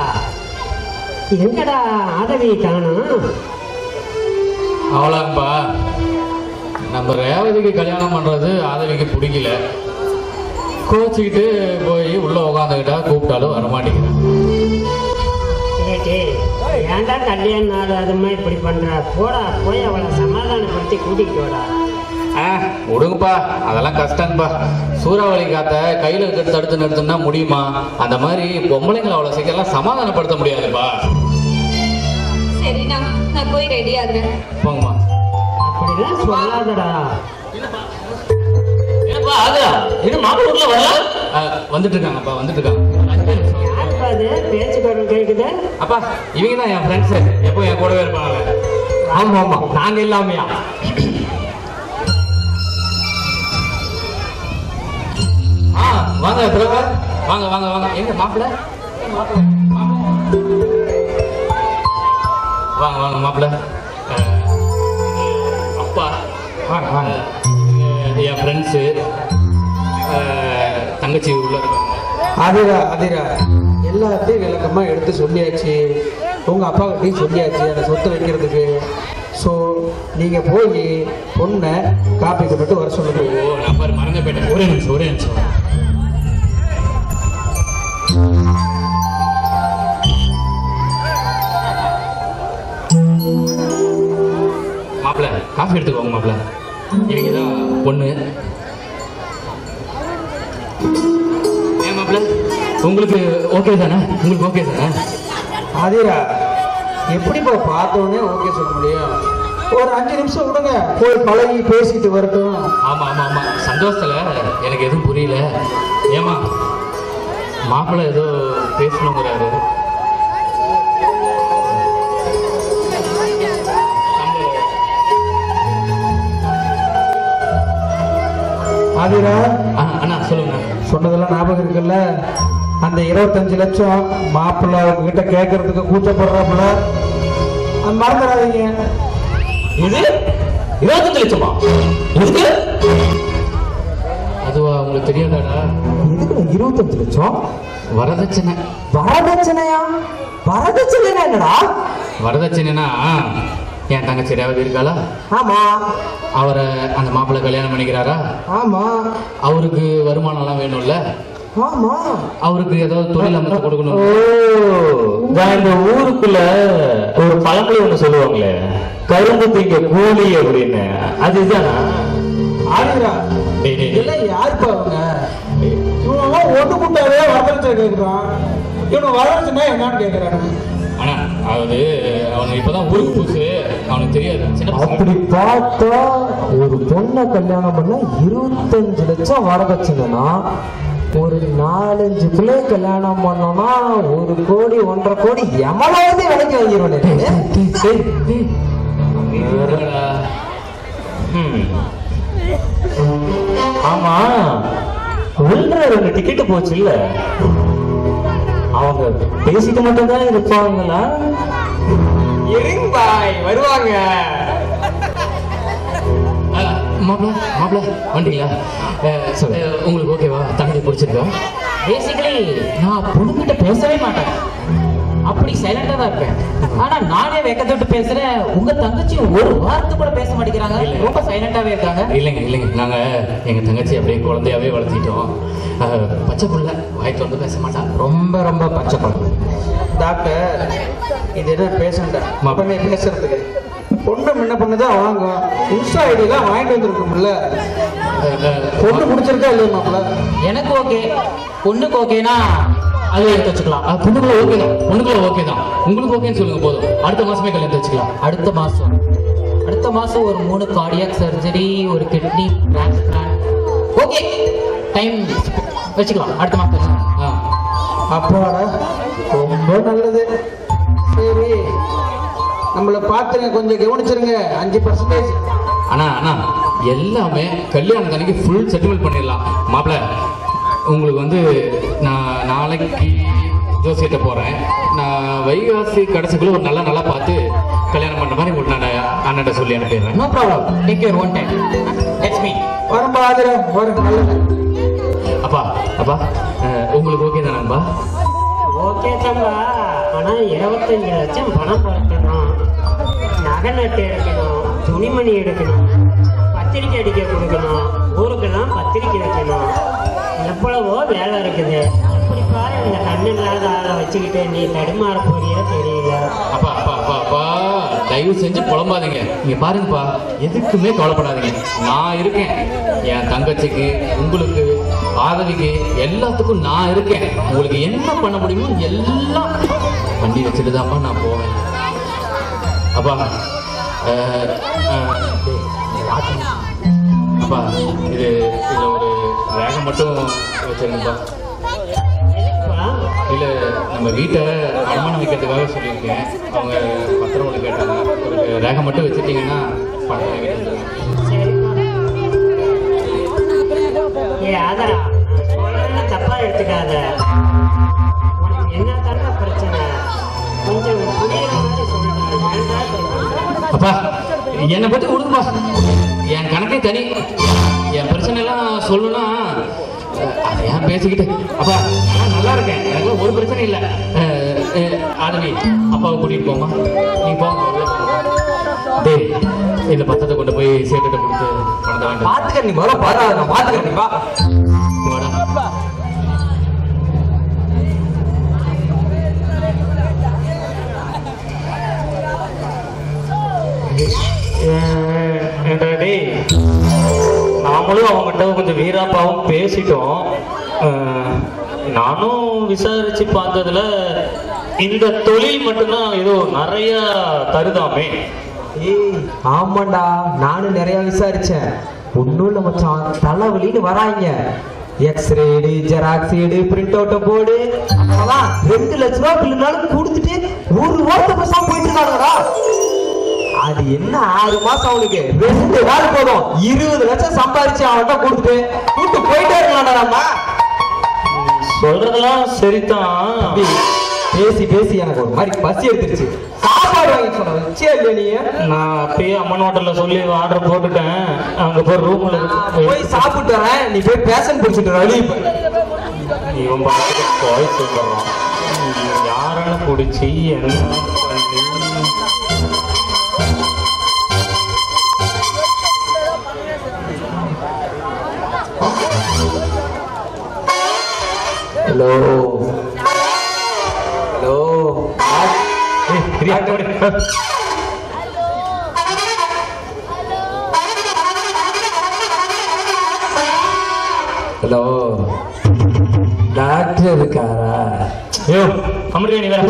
எங்கடா ஆதவி காணும்? அவ்வளோப்பா, நம்ம ரேவதிக்கு கல்யாணம் பண்ணுறது ஆதவிக்கு பிடிக்கல. கோச்சிக்கிட்டு போய் உள்ளே உட்காந்துக்கிட்டா கூப்பிட்டாலும் வரமாட்டேங்கிறேன். ஏன்டா கல்யாணம் நாள் அதுமா இப்படி பண்ற? போடா, போய் அவளை சமாதானப்படுத்தி கூட்டிகிட்டு வாடா. விடுங்கப்பா, அதெல்லாம் கஷ்டம்ப்பா. சூறாவளி காத்த கையில் தடுத்து நிறுத்துனா முடியுமா? அந்த மாதிரி பொம்பளைங்களை அவ்வளோ சீக்கிரம் சமாதானப்படுத்த முடியாதுப்பா. சரிண்ணா, நான் போய் ரெடி ஆகுறேன். போங்கம்மா. அப்படிலாம் சொல்லாதடா. என்னப்பா ஆகுதா? இன்னும் மாப்பிள்ளை உள்ள வரல? வந்துட்டு இருக்காங்கப்பா, வந்துட்டு இருக்காங்க. யாருப்பா அது பேச்சு குரல் கேட்குது? அப்பா, இவங்க தான் என் ஃப்ரெண்ட்ஸு, எப்போ என் கூடவே இருப்பாங்க. ஆமா ஆமா, நாங்க இல்லாமையா? வாங்க பிரதர், வாங்க வாங்க வாங்க. எங்க மாப்பிள்ள? வாங்க வாங்க மாப்பிள்ள. அப்பா, வாங்க வாங்க. என் ஃப்ரெண்ட்ஸு, தங்கச்சி உள்ள இருக்காங்க. அதிரா எல்லாத்தையும் விளக்கமா எடுத்து சொல்லியாச்சு. உங்க அப்பா கிட்டையும் சொல்லியாச்சு அந்த சொத்தை வைக்கிறதுக்கு. ஸோ நீங்க போய் பொண்ணை காப்பி கொண்டு வர சொல்லுங்க. ஓ, நான் பாரு மறந்து போயிட்டேன். ஒரே நிமிஷம், ஒரே நிமிஷம். மாப்பிள்ள, காஃபி எடுத்துக்கோங்க மாப்பிள்ள. இவங்க தான் பொண்ணு. ஏன் மாப்பிள்ள, உங்களுக்கு ஓகே தானே? உங்களுக்கு ஓகே தானே? அதிரா எப்படிப்பா பார்த்தோன்னே ஓகே சொல்ல முடியும்? ஒரு 5 நிமிஷம் விடுங்க, போய் பழகி பேசிட்டு வரட்டும். ஆமா ஆமா ஆமா, சந்தோஷத்துல எனக்கு எதுவும் புரியல. ஏமா, மாப்பிள்ளை ஏதோ பேசணுங்கிறாரு. அதிரா அண்ணா சொல்லுங்க. சொன்னதெல்லாம் ஞாபகம் இருக்குல்ல? அந்த 25 லட்சம் மாப்பிள்ளை உங்ககிட்ட கேட்கறதுக்கு கூச்சப்படுறாப்புல, அது மறந்துடாதீங்க. இது 25 லட்சமா? இதுக்கு அதுவா உங்களுக்கு தெரியாதாடா? எதுக்கு 25 லட்சம்? வரதட்சணை. வரதட்சணையா? வரதட்சணை என்னடா? வரதட்சணைனா என் தங்கச்சி ரேவதி இருக்காளா, ஆமா அவரை அந்த மாப்பிள்ளை கல்யாணம் பண்ணிக்கிறாரா? ஆமா அவருக்கு வருமானம்லாம் வேணும்ல, ஆமா. அவருக்கு ஏதாவது தொழில் அமைச்சு ஓ, கொடுக்கணும். நான் இந்த ஊருக்குள்ள ஒரு பழமொழி ஒண்ணு சொல்லுவாங்களே, கரும்பு திங்க கூலி அப்படின்னு. அது இதுதானா? ஆதிரா டேய், டேய், டேய். இதெல்லாம் யாருப்பா அவங்க? இவன் ஒண்ணு கூட்டாவே வரதட்சணை கேட்கிறான். இவனு வரதட்சணை என்னன்னு கேட்கிறான். ஆனா அது அவனுக்கு இப்பதான் ஊருக்கு புதுசு, அவனுக்கு தெரியாது. சின்ன பசங்க. அப்படி பார்த்தா ஒரு பொண்ணை கல்யாணம் பண்ண 25 லட்சம் வரதட்சணைனா, ஒரு 4-5 பிள்ளை கல்யாணம் பண்ணோம்னா 1 கோடி 1.5 கோடி எமலாவது விலைக்கு வாங்கிடுவேன். என்னடா? ஆமா, உள்ள 2 டிக்கெட் போச்சு இல்ல? அவங்க பேசிட்டு மட்டும்தான் இருப்பாங்களா? பாய் வருவாங்க. மாப்பிள்ள மாப்பிள்ள வந்துட்டீங்களா? உங்களுக்கு ஓகேவா? தங்கச்சி பிடிச்சிருக்கா? பேசிக்கலி நான் பொண்ணுகிட்ட பேசவே மாட்டேன், அப்படி சைலண்டா தான் இருப்பேன். ஆனா நானே வெக்கத்தை விட்டு பேசுறேன், உங்க தங்கச்சி ஒரு வார்த்தை கூட பேச மாட்டேங்கிறாங்க, ரொம்ப சைலண்டாவே இருக்காங்க. இல்லைங்க இல்லைங்க, நாங்க எங்க தங்கச்சி அப்படியே குழந்தையாவே வளர்த்திட்டோம். பச்சை புள்ள, வாய்க்கு வந்து பேச மாட்டான். ரொம்ப ரொம்ப பச்சை பழம். டாக்டர் இது என்ன பேஷண்டா மகனை பேசுறதுக்கு? பொண்ணு முன்ன பொண்ணுதான் வாங்கும். இன்ஸ்டா ஐடியெல்லாம் வாங்கிட்டு வந்துருக்கும்ல. பொண்ணு பிடிச்சிருக்கா இல்லையா மாப்பிள்ள? எனக்கு ஓகே, பொண்ணுக்கு ஓகேனா அதை எடுத்து வச்சுக்கலாம். பொண்ணுக்குள்ள ஓகே தான், பொண்ணுக்குள்ள ஓகே தான். உங்களுக்கு ஓகேன்னு சொல்லுங்க போதும். அடுத்த மாசமே கல்யாணத்தை வச்சுக்கலாம். அடுத்த மாசம் ஒரு 3 கார்டியாக் சர்ஜரி, ஒரு கிட்னி டிரான்ஸ்பிளான்ட். ஓகே, டைம் வச்சுக்கலாம், அடுத்த மாசம் வச்சுக்கலாம். அப்பாடா ரொம்ப நல்லது. சரி, நம்மளை பார்த்துங்க, கொஞ்சம் கவனிச்சிருங்க. 5%. ஆனா அண்ணா எல்லாமே கல்யாணம் அன்னைக்கு ஃபுல் செட்டில்மெண்ட் பண்ணிடலாம். மாப்பிள்ள, உங்களுக்கு வந்து நான் நாளைக்கு ஜோசியிட்ட போகிறேன். நான் வைகாசி கடைசிக்குள்ள ஒரு நல்லா பார்த்து கல்யாணம் பண்ணுற மாதிரி உங்களுக்கு நான் அண்ணன்ட்ட சொல்லி அனுப்பிடுறேன். No problem, take your own time. Let's meet. வரம்பா ஆதிரா, வர நல்லது. அப்பா அப்பா உங்களுக்கு ஓகே தானேப்பா? ஓகே தம்பா, ஆனா 25 லட்சம் பணம் பறக்கணும், நகை நட்டு எடுக்கணும், துணிமணி எடுக்கணும், பத்திரிக்கை அடிக்க கொடுக்கணும், ஊருக்கெல்லாம் பத்திரிக்கை வைக்கணும், எவ்வளவோ வேலை இருக்குது. எப்படி பாரு இந்த கண்ணு இல்லாத ஆளை வச்சுக்கிட்டு நீ தடுமாற போறியோ தெரியல. அப்பா அப்பா அப்பா அப்பா தயவு செஞ்சு புலம்பாதீங்க. நீங்க பாருங்கப்பா, எதுக்குமே கவலைப்படாதீங்க. நான் இருக்கேன். என் தங்கச்சிக்கு, உங்களுக்கு, ஆதவிக்கு எல்லாத்துக்கும் நான் இருக்கேன். உங்களுக்கு என்ன பண்ண முடியுமோ எல்லாம் வண்டி வச்சுட்டு தான்ப்பா நான் போவேன். அப்பா அப்பா இதுல ஒரு ரேகம் மட்டும் வச்சிருங்கப்பா. இல்லை, நம்ம வீட்டை அடமானம் வைக்கிறதுக்காக சொல்லியிருக்கேன். அவங்க பத்திரம் ஒன்று கேட்டாங்க. ஒரு ரேகம் மட்டும் வச்சுட்டிங்கன்னா பணம் வாங்கிட்டு. ஏ ஆதரா, சொல்றேன்னு தப்பா எடுத்துக்காத. உனக்கு என்ன தானே பிரச்சனை? கொஞ்சம் புரியுற மாதிரி சொல்லுங்க. அப்பா என்னை பற்றி கொடுக்குப்பா. என் கணக்கே தனி. என் பிரச்சனை எல்லாம் சொல்லணும்னா அதை ஏன் பேசிக்கிட்டு. அப்பா நான் நல்லா இருக்கேன், எனக்கு ஒரு பிரச்சனை இல்லை. ஆதவி, அப்பாவை கூட்டிகிட்டு போமா. நீ போங்க. டேய், இந்த பத்திரத்தை கொண்டு போய் சேர்த்துட்டு கொடுத்து பணத்தை வேண்டாம். பாத்துக்க, நீ முதல்ல பாரு, நான் பாத்துக்கிறேன். வா வாடா. டேய், நாமளும் அவங்ககிட்ட கொஞ்சம் வீராப்பாவும் பேசிட்டோம். நானும் விசாரிச்சு பார்த்ததுல இந்த தொழில் மட்டும்தான் ஏதோ நிறைய தருதாமே. ஏய் ஆமாண்டா, நானும் நிறைய விசாரிச்சேன். ஒன்றும் இல்லை மச்சான், தலைவலின்னு வராங்க. எக்ஸ்ரேடு, ஜெராக்ஸ் ஏடு, பிரிண்ட் அவுட்டை போடு, அதெல்லாம் 2 லட்ச ரூபா பிள்ளைனாலும் கொடுத்துட்டு ஒரு வாரத்தை பசங்க போயிட்டு இருக்காங்கடா. அது என்ன 6 மாசம் அவனுக்கு 2 நாள் போதும் 20 லட்சம் சம்பாதிச்சு அவன்கிட்ட கொடுத்துட்டு கூட்டு போயிட்டே இருக்கலாம்டா. நம்ம சொல்றதெல்லாம் சரிதான். பேசி பேசி எனக்கு ஒரு மாதிரி பசி எடுத்துருச்சு. சாப்பாடு வாங்கி சொன்ன வச்சே இல்லையா நீ? நான் அப்பயே அம்மன் ஹோட்டல்ல சொல்லி ஆர்டர் போட்டுட்டேன். அங்க போய் ரூம்ல போய் சாப்பிட்டு வரேன், நீ போய் பேஷன் பிடிச்சிட்டு வழி. இவன் பார்த்துட்டு போய் சொல்றான். யாரால பிடிச்சி என்ன பண்ணி. ஹலோ ஹலோ, ஹலோ, டாக்டர் இருக்காரா? ஐயோ அமர்கணி வேற.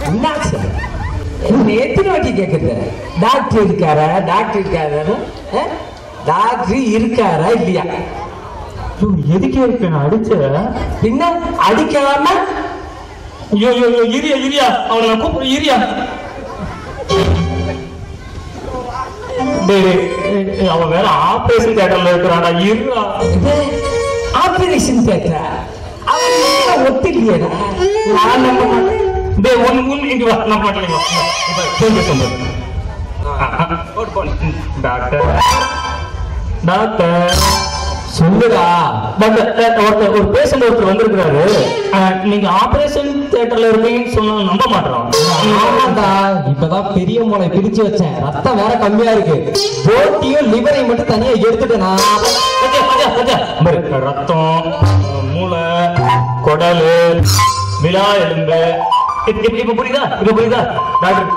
என்னாச்சு? நேற்று நோக்கி கேக்குது. டாக்டர் இருக்காரா, டாக்டர் இருக்காரு, டாக்டர் இருக்காரா இல்லையா? எதுக்கு இருக்கு நான் அடிச்ச பின்ன அடிக்காம? ஐயோ இரியா இரியா, அவனை நான் கூப்பிடு. இரியா, அவன் வேற ஆபரேஷன் தியேட்டர்ல இருக்கிறான்டா. இருடா. ஆபரேஷன் தியேட்டரா? அவன் ஒத்துக்கலையா? நான் நம்ப மாட்டேன். டேய் ஒன்னு இங்க வா, நான் மாட்டேன். டாக்டர் டாக்டர் சொல்லுடா. ஒரு பேஷண்ட் ஒருத்தர் வந்திருக்கிறாரு. நீங்க ஆபரேஷன் தியேட்டர்ல இருக்கீங்கன்னு சொன்னா நம்ப மாட்டோம். ஆமாண்டா, இப்பதான் பெரிய மூளை பிரிச்சு வச்சேன். ரத்தம் வேற கம்மியா இருக்கு. போட்டியும் லிவரையும் மட்டும் தனியா எடுத்துட்டேனா. ரத்தம், மூளை, குடலு, விழா எலும்பு. இப்ப புரியுதா? இப்ப புரியுதா டாக்டர்?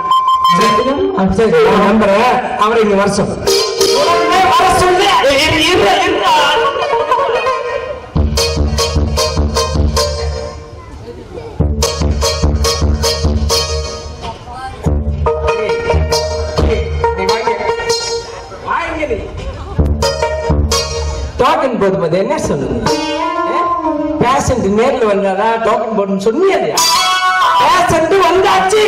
நம்புறேன். அவரை இந்த வருஷம் டோக்கன் போடும்போது என்ன சொன்னீங்க? பேஷண்ட் நேர்ல வந்தாதா டோக்கன் போடணும்னு சொன்னீங்க. பேஷண்ட் வந்தாச்சு.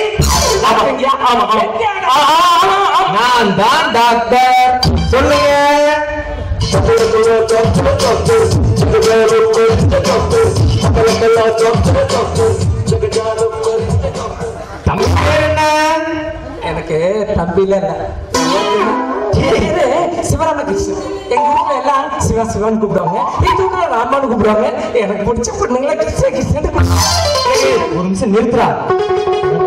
நான் தான் டாக்டர். சொல்லுங்க. தம்பி பேர் என்ன? எனக்கு தம்பில சிவராமகிருஷ்ணன். எங்க ஊர்ல எல்லாம் சிவா சிவான்னு கூப்பிடுவாங்க, எங்க ஊர்ல ராமான்னு கூப்பிடுவாங்க. எனக்கு பிடிச்ச பொண்ணுங்களா கிருஷ்ண கிருஷ்ணன். ஒரு நிமிஷம் நிறுத்துறா.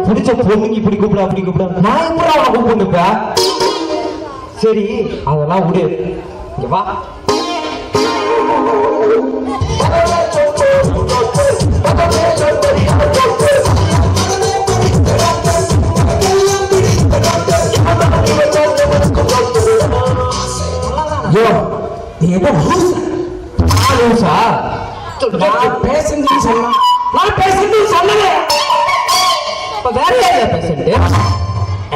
பிடிச்ச பொண்ணுங்க இப்படி கூப்பிட அப்படி கூப்பிட நான் எப்படி அவனை கூப்பிட்டுப்ப? சரி அதெல்லாம் விடு, இங்க வா. நீ எப்ப லூசா? நான் பேசுன்னு சொன்னா நான் பேசுன்னு சொல்லல. இப்ப வேற யாரு பேசண்ட்?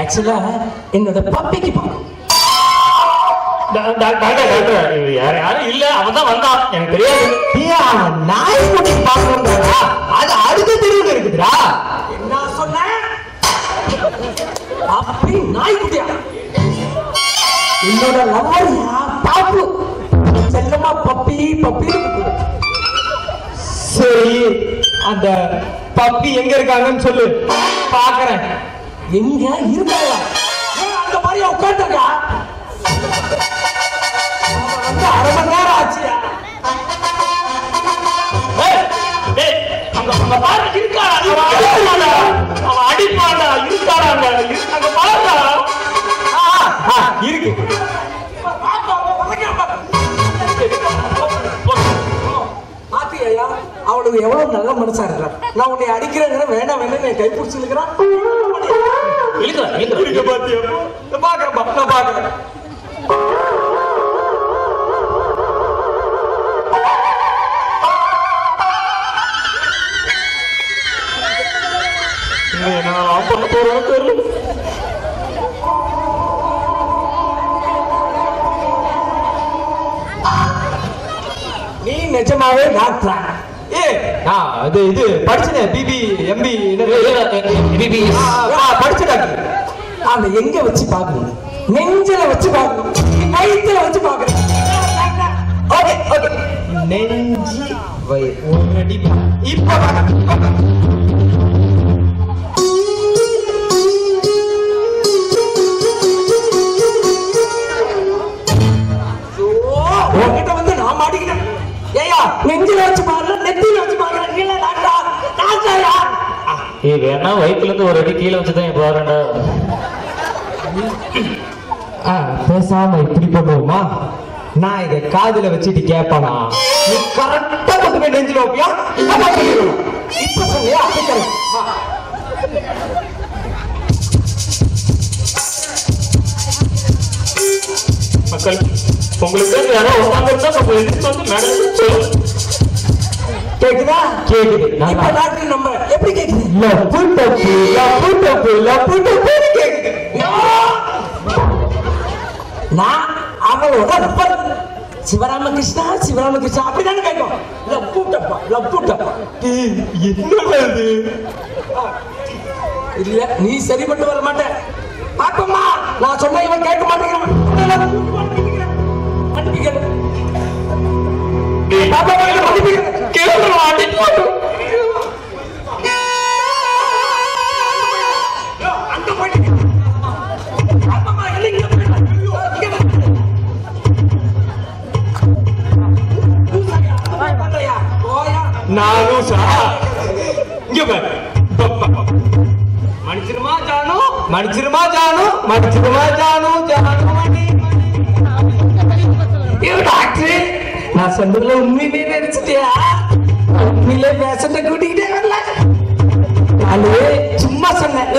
ஆக்சுவலா என்னோட பப்பிக்கு டாக்டர் யாரும் இல்ல, அவன் தான் வந்தான், எனக்கு தெரியாது. அவன் நாய்க்குட்டி பாக்கணும்டா, அது அடுத்த தெருவுல இருக்குதுடா. என்ன சொன்ன? அப்படி நாய்க்குட்டியா? என்னோட லவ்வரியா பாப்பு செல்லமா பப்பி பப்பி. சரி அந்த பப்பி எங்க இருக்காங்கன்னு சொல்லு, பாக்குறேன். எங்க இருக்காங்களா? அந்த மாதிரி உட்காந்துருக்கா? அரை மணி நேரம் ஆச்சியா? அங்க பாரு இருக்காடா, அவன் அடிப்பாடா, இருக்காடா அங்க பாருடா. இருக்கு. பாத்தியா அவளுக்கு எவ்வளவு நல்ல மனசா இருக்கிறான். நான் உன்னை அடிக்கிறேங்கிற வேண்டாம் வேண்டாம் என் கை பிடிச்சி இருக்கிறான். பாக்குறேன் நான் பாக்குறேன். நீ நிஜமாவே டாக்டரா? இது படிச்சேன், பிபி எம்பி படிச்ச டாக்டர். அதை எங்க வச்சு பாக்கணும்? நெஞ்சில வச்சு பாக்கணும், வயிற்றுல வச்சு பாக்கணும். ஓகே ஓகே, நெஞ்சி வயிறு ஒரு அடி. இப்ப உங்ககிட்ட வந்து நான் மாட்டிக்கிட்டேன். ஏயா நெஞ்சில வச்சு பாக்குற, நெத்தியில வச்சு பாக்குற, நீங்க டாக்டரா? டாக்டரா? வேணா வயிற்றுல இருந்து ஒரு அடி கீழே வச்சுதான் இப்ப வரேன்டா. பேசாம இப்படி பண்ணுவோமா? நான் இதை காதுல வச்சுட்டு கேட்பானா? நீ கரெக்டா கொண்டு போய் நெஞ்சில வைப்பியா? இப்ப சொன்னியா? அப்படி கரெக்ட். மக்கள் உங்களுக்கு யாரோ உட்காந்துருந்தா கொஞ்சம் எதிர்த்து வந்து மேடம் சொல்லு. கேக்குதா? கேக்குது. இப்ப டாக்டர் நம்ம எப்படி கேக்குது? லப்பு டப்பு லப்பு டப்பு லப்பு டப்பு கேக்குது. நான் அவளோட ரப்பர் சிவராமகிருஷ்ணா சிவராமகிருஷ்ணா அப்படிதானே கேட்கும். லப்பு டப்பா லப்பு டப்பா. என்ன இது? இல்ல நீ சரிப்பட்டு வர மாட்டேன். பாப்பம்மா நான் சொன்ன இவன் கேட்க மாட்டேங்கிறான். நானும் மன்னிச்சிருமா ஜானு, மன்னிச்சிருமா ஜானு, மன்னிச்சிருமா ஜானு ஜானு. டாக்டர் நான் சொன்னதுல உண்மையிலே நினைச்சிட்டியா? உண்மையிலே பேசண்ட கூட்டிக்கிட்டே வரல. நானே சும்மா சொன்னேன்.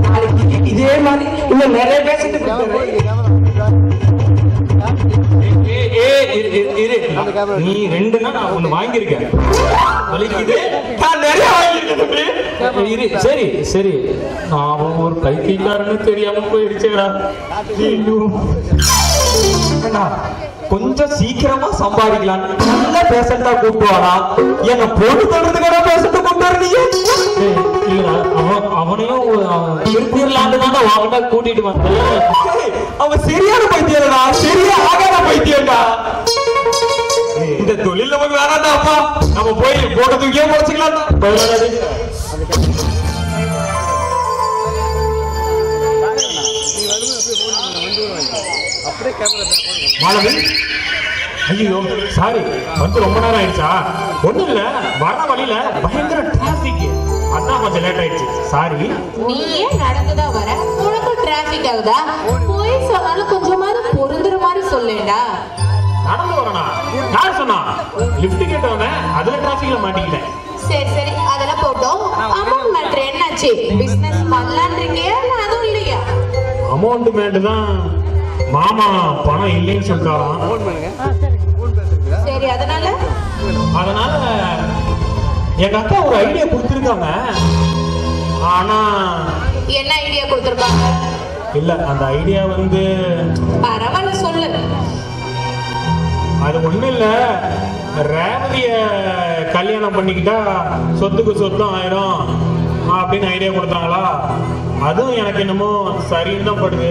நாளைக்கு இதே மாதிரி இன்னும் நிறைய பேசண்ட் நீ ரெண்டுன்னா நான் ஒண்ணு வாங்கியிருக்கேன். வலிக்குது, நான் நிறைய வாங்கியிருக்கேன். இரு சரி சரி, நான் ஒரு கைக்காரன்னு தெரியாம போயிடுச்சேடா. கொஞ்சம் சீக்கிரமா சம்பாதிக்கலாம். நல்ல பேஷண்டா கூப்பிடுவானா? என்ன போட்டு தடுறதுக்கான பேஷண்ட கூப்பிட்டு வரீங்க? இல்லடா, அவனையும் திருப்பிடலான்னு தான் வாங்கிட்டா கூட்டிட்டு வந்தேன். அவன் சரியான பைத்தியம்டா, சரியா ஆகாத பைத்தியம்டா. இந்த தொழில் நமக்கு வேணாண்டா அப்பா. நம்ம போய் போட தூக்கியே முடிச்சுக்கலாம். அப்படியே மாலவி, ஐயோ சாரி, வந்து ரொம்ப நேரம் ஆயிடுச்சா? ஒண்ணும் இல்ல, வர வழியில பயங்கர டிராபிக், அதான் கொஞ்சம் லேட் ஆயிடுச்சு, சாரி. நீ ஏன் நடந்துதான் வர? உனக்கு டிராபிக் ஆகுதா? போய் சொன்னாலும் கொஞ்சமாவது பொருந்துற மாதிரி சொல்லேடா. நடந்து வரனா? யார் சொன்னா? லிஃப்ட் கேட்டு வந்தேன், அதுல டிராபிக்ல மாட்டிக்கிட்டேன். சரி சரி, அதெல்லாம் போட்டோம். அமௌண்ட் மேட்ரு என்னாச்சு? பிசினஸ் பண்ணலான்னு இருக்கியா இல்ல அதுவும் இல்லையா? அமௌண்ட் மேட்டு தான், மாமா பணம் இல்லைன்னு சொல்லிட்டாராம். சரி, அதனால எங்க அக்கா ஒரு ஐடியா கொடுத்துருக்காங்க. ஆனா என்ன ஐடியா கொடுத்துருக்காங்க? இல்ல, அந்த ஐடியா வந்து பரவாயில்ல சொல்லு. அது ஒண்ணும் இல்ல, ரேவதிய கல்யாணம் பண்ணிக்கிட்டா சொத்துக்கு சொத்தம் ஆயிரும் அப்படின்னு ஐடியா கொடுத்தாங்களா. அதுவும் எனக்கு என்னமோ சரின்னு தான் படுது.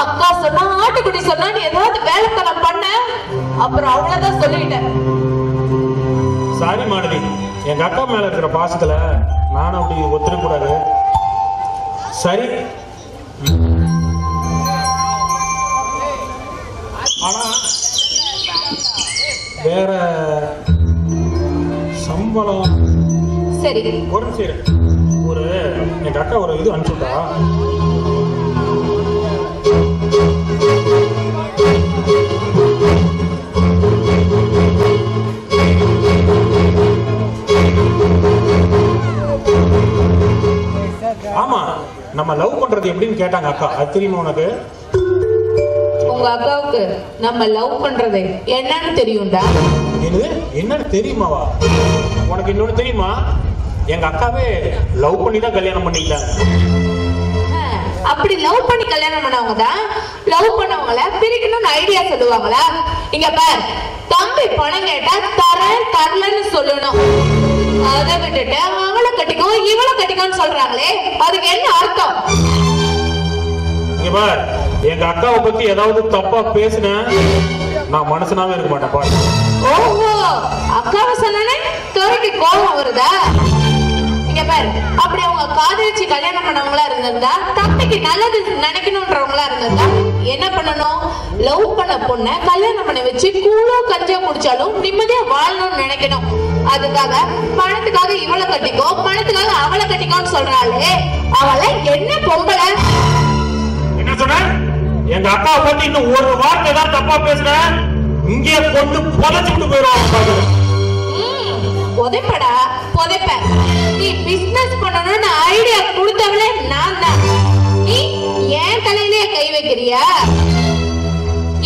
அக்கா சொன்னா ஆட்டுக்குடி சொன்னா நீ ஏதாவது வேலைத்தனம் பண்ண, அப்புறம் அவ்வளவுதான் சொல்லிட்டேன். சாரி மாடவி, எங்க அக்கா மேல இருக்கிற பாசத்துல நானும் அப்படி ஒத்துக்க கூடாது. சரி, ஆனா வேற சம்பளம் சரி ஒரு சரி, ஒரு எங்க அக்கா ஒரு இது அனுப்பிச்சுட்டா. ஆமா, நம்ம லவ் பண்றது எப்படின்னு கேட்டாங்க அக்கா. அது தெரியுமா உனக்கு? உங்க அக்காவுக்கு நம்ம லவ் பண்றது என்னன்னு தெரியும்டா? என்னன்னு தெரியுமாவா? உனக்கு இன்னொன்னு தெரியுமா? எங்க அக்காவே லவ் பண்ணி தான் கல்யாணம் பண்ணிக்கிட்டாங்க. அப்படி லவ் பண்ணி கல்யாணம் பண்ணவங்க தான் லவ் பண்ணவங்கள பிரிக்கணும்னு ஐடியா சொல்லுவாங்களா? இங்க பார், தம்பி பணம் கேட்டா தரேன் தரலன்னு சொல்லணும். அதை விட்டுட்டு அவளை கட்டிக்கோ இவளை கட்டிக்கோன்னு சொல்றாங்களே, அதுக்கு என்ன அர்த்தம்? இங்க பார், எங்க அக்காவை பத்தி ஏதாவது தப்பா பேசுன நான் மனுஷனாவே இருக்க மாட்டேன் பாரு. ஓஹோ, அக்காவை சொன்னானே துறைக்கு கோபம் வருதா? இங்க பாரு, அப்படி அவங்க காதலிச்சு கல்யாணம் பண்ணவங்களா இருந்திருந்தா, தம்பிக்கு நல்லது நினைக்கணும்ன்றவங்களா இருந்திருந்தா என்ன பண்ணணும்? லவ் பண்ண பொண்ண கல்யாணம் பண்ண வச்சு கூழோ கஞ்சா குடிச்சாலும் நிம்மதியா வாழணும்னு நினைக்கணும். அதுக்காக பணத்துக்காக இவளை கட்டிக்கோ பணத்துக்காக அவளை கட்டிக்கோன்னு சொல்றாளே, அவளை என்ன பொம்பளை? என்ன சொன்ன? எங்க அக்காவை பத்தி இன்னும் ஒரு வார்த்தை தான் தப்பா பேசுன, இங்கே கொண்டு புதைச்சுட்டு போயிடுவாங்க. புதைப்படா புதைப்ப. நீ பிசினஸ் பண்ணணும்னு ஐடியா கொடுத்தவளே நான் தான். நீ ஏன் தலையிலே கை வைக்கிறியா?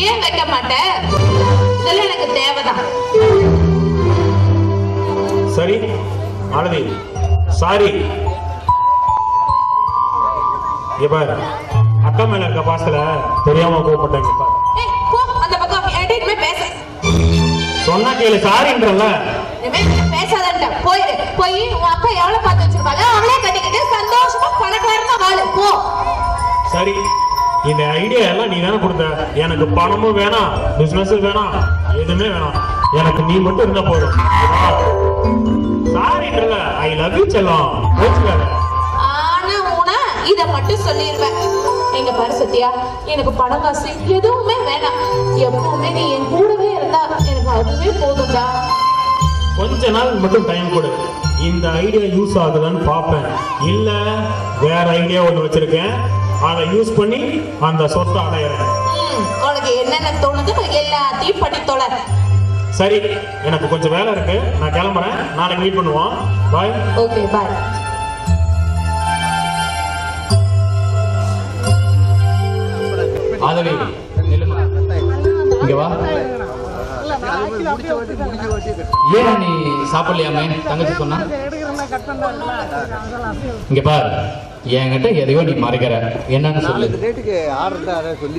ஏன் வைக்க மாட்ட? இதெல்லாம் எனக்கு தேவைதான். சரி மாலதி, சாரி. பாரு, அக்கா மேல இருக்க பாசல தெரியாம கோவப்பட்டாங்க. அந்த பக்கம் என்கிட்ட பேச சொன்னா கேளு, சாரின்றல பேசாதன்ட்ட போயிடு. போய் உன் அக்கா எவ்வளவு பார்த்து வச்சிருப்பாங்க அவளே கட்டிக்கிட்டு சந்தோஷமா பணக்காரனா வாழு போ. சரி, இந்த ஐடியா எல்லாம் நீ தானே கொடுத்த. எனக்கு பணமும் வேணாம், பிசினஸ் வேணாம், எதுவுமே வேணாம். எனக்கு நீ மட்டும் இருந்தா போதும். சாரின்றல, ஐ லவ் யூ செல்லம். ஆனா உனா இத மட்டும் சொல்லிடுவேன். எங்க பாரு சத்யா, எனக்கு பணம் காசு எதுவுமே வேணாம். எப்பவுமே நீ என் கூடவே இருந்தா எனக்கு அதுவே போதும்டா. கொஞ்ச நாள் மட்டும் டைம் கொடு, இந்த ஐடியா யூஸ் ஆகுதான்னு பார்ப்பேன். இல்ல வேற ஐடியா ஒண்ணு வச்சிருக்கேன், அதை யூஸ் பண்ணி அந்த சொத்தை அடையிறேன். உனக்கு என்னென்ன தோணுது எல்லாத்தையும் பண்ணி தொலை. சரி, எனக்கு கொஞ்சம் வேலை இருக்கு, நான் கிளம்புறேன். நாளைக்கு மீட் பண்ணுவோம். பாய். ஓகே, பாய். ஆதவி, இங்க வா. ஏன் நீ சாப்பிடலையாமே தங்கச்சி சொன்னா? இங்க பாரு, என்கிட்ட எதையோ நீ மறைக்கிற, என்னன்னு சொல்லு.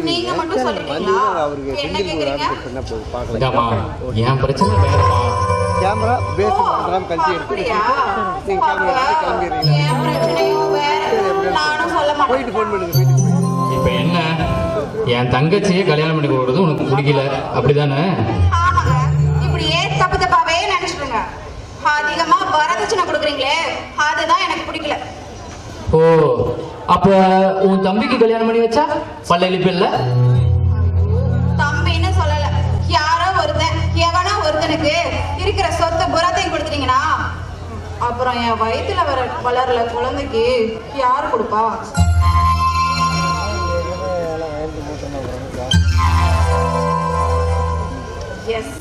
நீங்க மட்டும் சொல்றீங்களா? என்ன கேக்குறீங்க? இந்தாம்மா, என் பிரச்சனை வேறமா. அப்படியா? என் பிரச்சனையும் வேற. நானும் சொல்ல மாட்டேன். இப்ப என்ன, என் தங்கச்சியே கல்யாணம் பண்ணி கொடுக்கறது உனக்கு பிடிக்கல, அப்படிதானே? ஆமாங்க, இப்படியே தப்பு தப்பாவே நினைச்சிடுங்க. அதிகமா வரதட்சணை கொடுக்குறீங்களே, அதுதான் எனக்கு பிடிக்கல. ஓ, அப்ப உன் தம்பிக்கு கல்யாணம் பண்ணி வச்சா பல்லெலிப்பு இல்ல? தம்பின்னு சொல்லல, யாரோ ஒருத்தன், எவனா ஒருத்தனுக்கு இருக்கிற சொத்தை புறத்தையும் கொடுத்துட்டீங்கன்னா அப்புறம் என் வயிற்றுல வளரல குழந்தைக்கு யார் கொடுப்பா? எஸ்,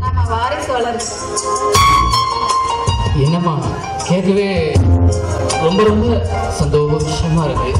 நம்ம வாரிசு வளருது. என்னம்மா, கேட்கவே ரொம்ப ரொம்ப சந்தோஷமா இருக்கு.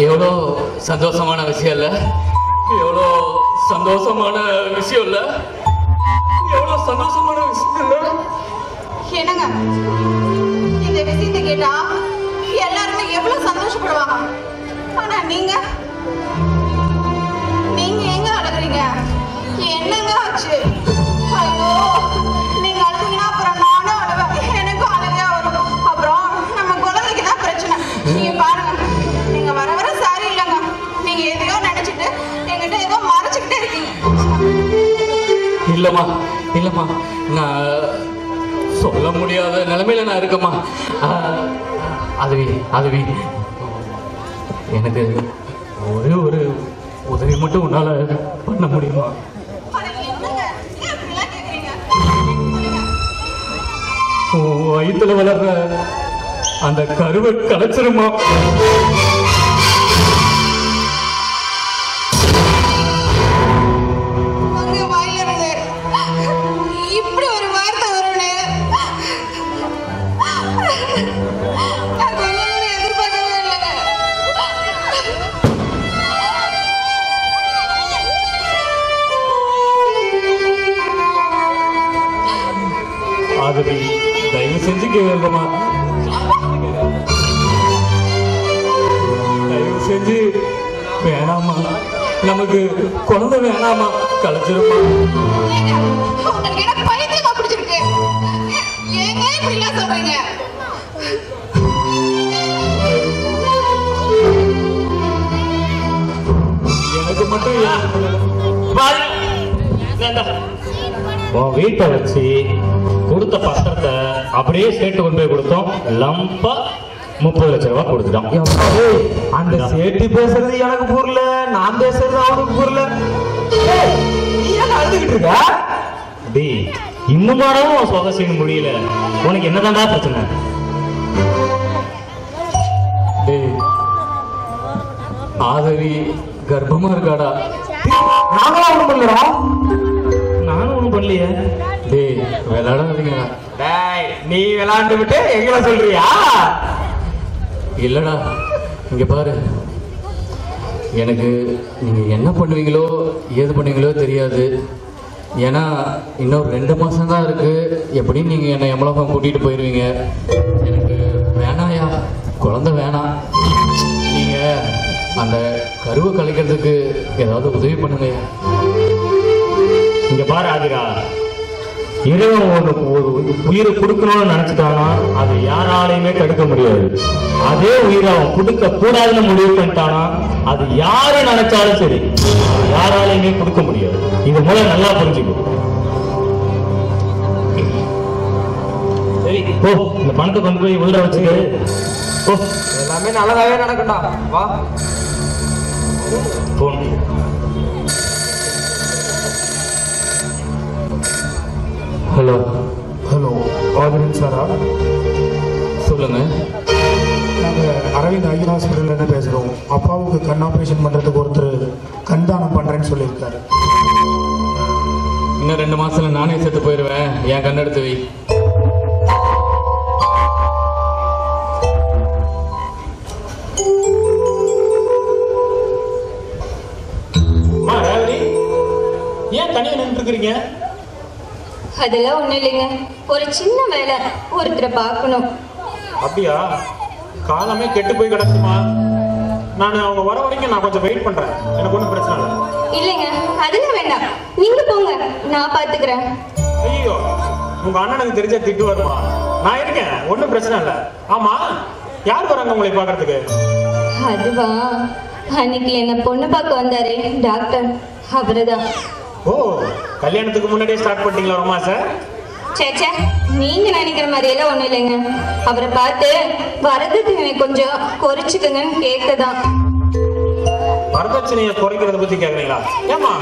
எவ்வளோ சந்தோஷமான விஷயம் இல்லை, எவ்வளோ சந்தோஷமான விஷயம் இல்லை, எவ்வளோ சந்தோஷமான விஷயம் இல்லை. என்னங்க இந்த விஷயத்தை கேட்டா எல்லாருமே எவ்வளவு சந்தோஷப்படுவாங்க. ஆனா நீங்க எங்க அழுகுறீங்க? என்னங்க ஆச்சு? ஐயோ, நீங்க அழுகுறீங்கன்னா அப்புறம் நானும் அழுவேன். எனக்கும் அழுகையா வரும். அப்புறம் நம்ம குழந்தைக்கு தான் பிரச்சனை. நீங்க பாருங்க, நீங்க வர வர சாரி இல்லைங்க. நீங்க எதையோ நினைச்சிட்டு என்கிட்ட ஏதோ மறைச்சுக்கிட்டே இருக்கீங்க. இல்லைம்மா, நான் சொல்ல முடியாத நிலைமையில நான் இருக்கேம்மா. அதுவி எனக்கு ஒரே ஒரு உதவி மட்டும் உன்னால பண்ண முடியுமா? வயிற்றுல வளர்ற அந்த கருவை கலைச்சிருமா? இப்படி ஒரு வார்த்தை வரும்னு நான் கொஞ்சம் எதிர்பார்க்கவே இல்லைங்க. அதுவி தயவு செஞ்சு கேளுமா, தயவு செஞ்சு வேணாமா, நமக்கு குழந்தை வேணாமா, கலைச்சிருமா. உங்களுக்கு என்ன பைத்தியமா பிடிச்சிருக்கு? ஏங்க இப்படி எல்லாம் சொல்றீங்க? எனக்கு மட்டும் உன் வீட்டை வச்சு கொடுத்த பத்திரத்தை அப்படியே சேர்த்து கொண்டு போய் கொடுத்தோம். லம்பா 30 லட்சம் ரூபாய் கொடுத்துட்டோம். அந்த சேட்டி பேசுறது எனக்கு புரியல, நான் பேசுறது அவனுக்கு புரியல. நீ ஏன் அழுதுகிட்டு இருக்க? டேய், இன்னும் மாடவும் சொகை செய்ய முடியல. உனக்கு என்னதான்டா பிரச்சனை? ஆதவி கர்ப்பமா இருக்காடா. நாங்களும் ஒண்ணும் பண்ணலாம். நானும் ஒண்ணும் பண்ணலையே. டேய் விளையாடாதீங்கடா. டேய், நீ விளையாண்டு விட்டு எங்களை சொல்றியா? இல்லடா, இங்க பாரு, எனக்கு நீங்க என்ன பண்ணுவீங்களோ ஏது பண்ணுவீங்களோ தெரியாது. ஏன்னா இன்னும் 2 மாசம் தான் இருக்கு. எப்படியும் நீங்க என்னை எம்மளோகம் கூட்டிட்டு போயிடுவீங்க. எனக்கு வேணாயா, குழந்தை வேணாம். நீங்க அந்த கருவை கலைக்கிறதுக்கு ஏதாவது உதவி பண்ணுங்க. இங்க பாரு ஆதிரா, இறைவன் ஒரு உயிரை கொடுக்கணும்னு நினைச்சிட்டானா அது யாராலையுமே தடுக்க முடியாது. அதே உயிரை அவன் கொடுக்க கூடாதுன்னு முடிவு பண்ணிட்டானா அது யாரு நினைச்சாலும் சரி யாராலையுமே கொடுக்க முடியாது. இது மூலம் நல்லா புரிஞ்சுக்கும். சரி, ஓ, இந்த பணத்தை கொண்டு போய் உள்ள வச்சுக்க. ஓ, எல்லாமே நல்லதாவே நடக்கட்டா. வா போன். ஹலோ ஆதிரன் சாரா? சொல்லுங்க. நாங்கள் அரவிந்த் ஐயர் ஹாஸ்பிட்டல்லேருந்து பேசுகிறோம். அப்பாவுக்கு கண் ஆப்ரேஷன் பண்ணுறதுக்கு ஒருத்தர் கண் தானம் பண்ணுறேன்னு சொல்லியிருக்காரு. இன்னும் 2 மாசத்துல நானே செத்து போயிடுவேன். என் கண்ணெடுத்து வை. ஏன் தனியா நின்று இருக்கிறீங்க? அதெல்லாம் ஒண்ணும் இல்லைங்க, ஒரு சின்ன வேலை, ஒருத்தரை பார்க்கணும். அப்படியா? காலமே கெட்டு போய் கிடக்குமா? நான் அவங்க வர வரைக்கும் நான் கொஞ்சம் வெயிட் பண்றேன். எனக்கு ஒன்றும் பிரச்சனை இல்லை. இல்லைங்க, அதெல்லாம் வேண்டாம், நீங்க போங்க, நான் பாத்துக்கிறேன். ஐயோ, உங்க அண்ணனுக்கு தெரிஞ்ச திட்டு வருமா? நான் இருக்கேன், ஒன்றும் பிரச்சனை இல்லை. ஆமா, யார் வராங்க உங்களை பார்க்கறதுக்கு? அதுவா, அன்னைக்கு என்ன பொண்ணு பார்க்க வந்தாரே டாக்டர், அவருதான். ஓ, கல்யாணத்துக்கு முன்னாடியே ஸ்டார்ட் பண்ணிட்டீங்களா ரொமா சார்? சேச்சே, நீங்க நினைக்கிற மாதிரியெல்லாம் ஒண்ணும் இல்லைங்க. அவரை பார்த்து வரதட்சணையை கொஞ்சம் குறைச்சிக்கங்கன்னு கேட்கதான். வரதட்சணையை குறைக்கிறத பத்தி கேக்குறீங்களா? ஏமா,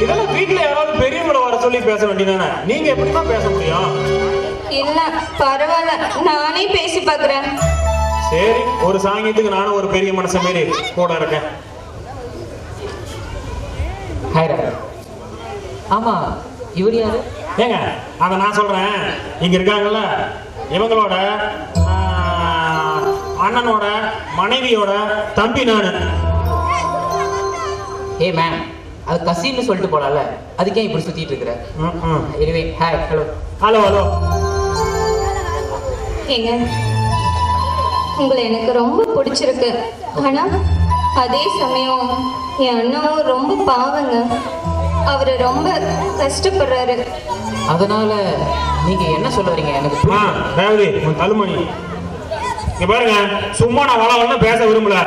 இதெல்லாம் வீட்டுல யாராவது பெரியவங்களை வர சொல்லி பேச வேண்டியதானே? நீங்க எப்படிமா பேச முடியும்? இல்ல பரவாயில்ல, நானே பேசி பாக்குறேன். சரி, ஒரு சாங்கியத்துக்கு நானும் ஒரு பெரிய மனுஷன் மாரி கூட இருக்கேன். ஆமா, இவர் யாரு? ஏங்க, அத நான் சொல்றேன். இங்க இருக்காங்கல்ல, இவங்களோட அண்ணனோட மனைவியோட தம்பி நானு. ஏ மேம், அது கசின்னு சொல்லிட்டு போலாம்ல, அதுக்கே இப்படி சுத்திட்டு இருக்கிற? Anyway hi, hello. Hello hello. ஏங்க, உங்களை எனக்கு ரொம்ப பிடிச்சிருக்கு. ஆனா அதே சமயம் என் அண்ணாவும் ரொம்ப பாவங்க. அவரு ரொம்ப கஷ்டப்படுறாரு. அதனால நீங்க என்ன சொல்ல வரீங்க? எனக்கு ரேவதி, உன் தலுமணி இங்க பாருங்க, சும்மா நான் வளவன்னு பேச விரும்பல.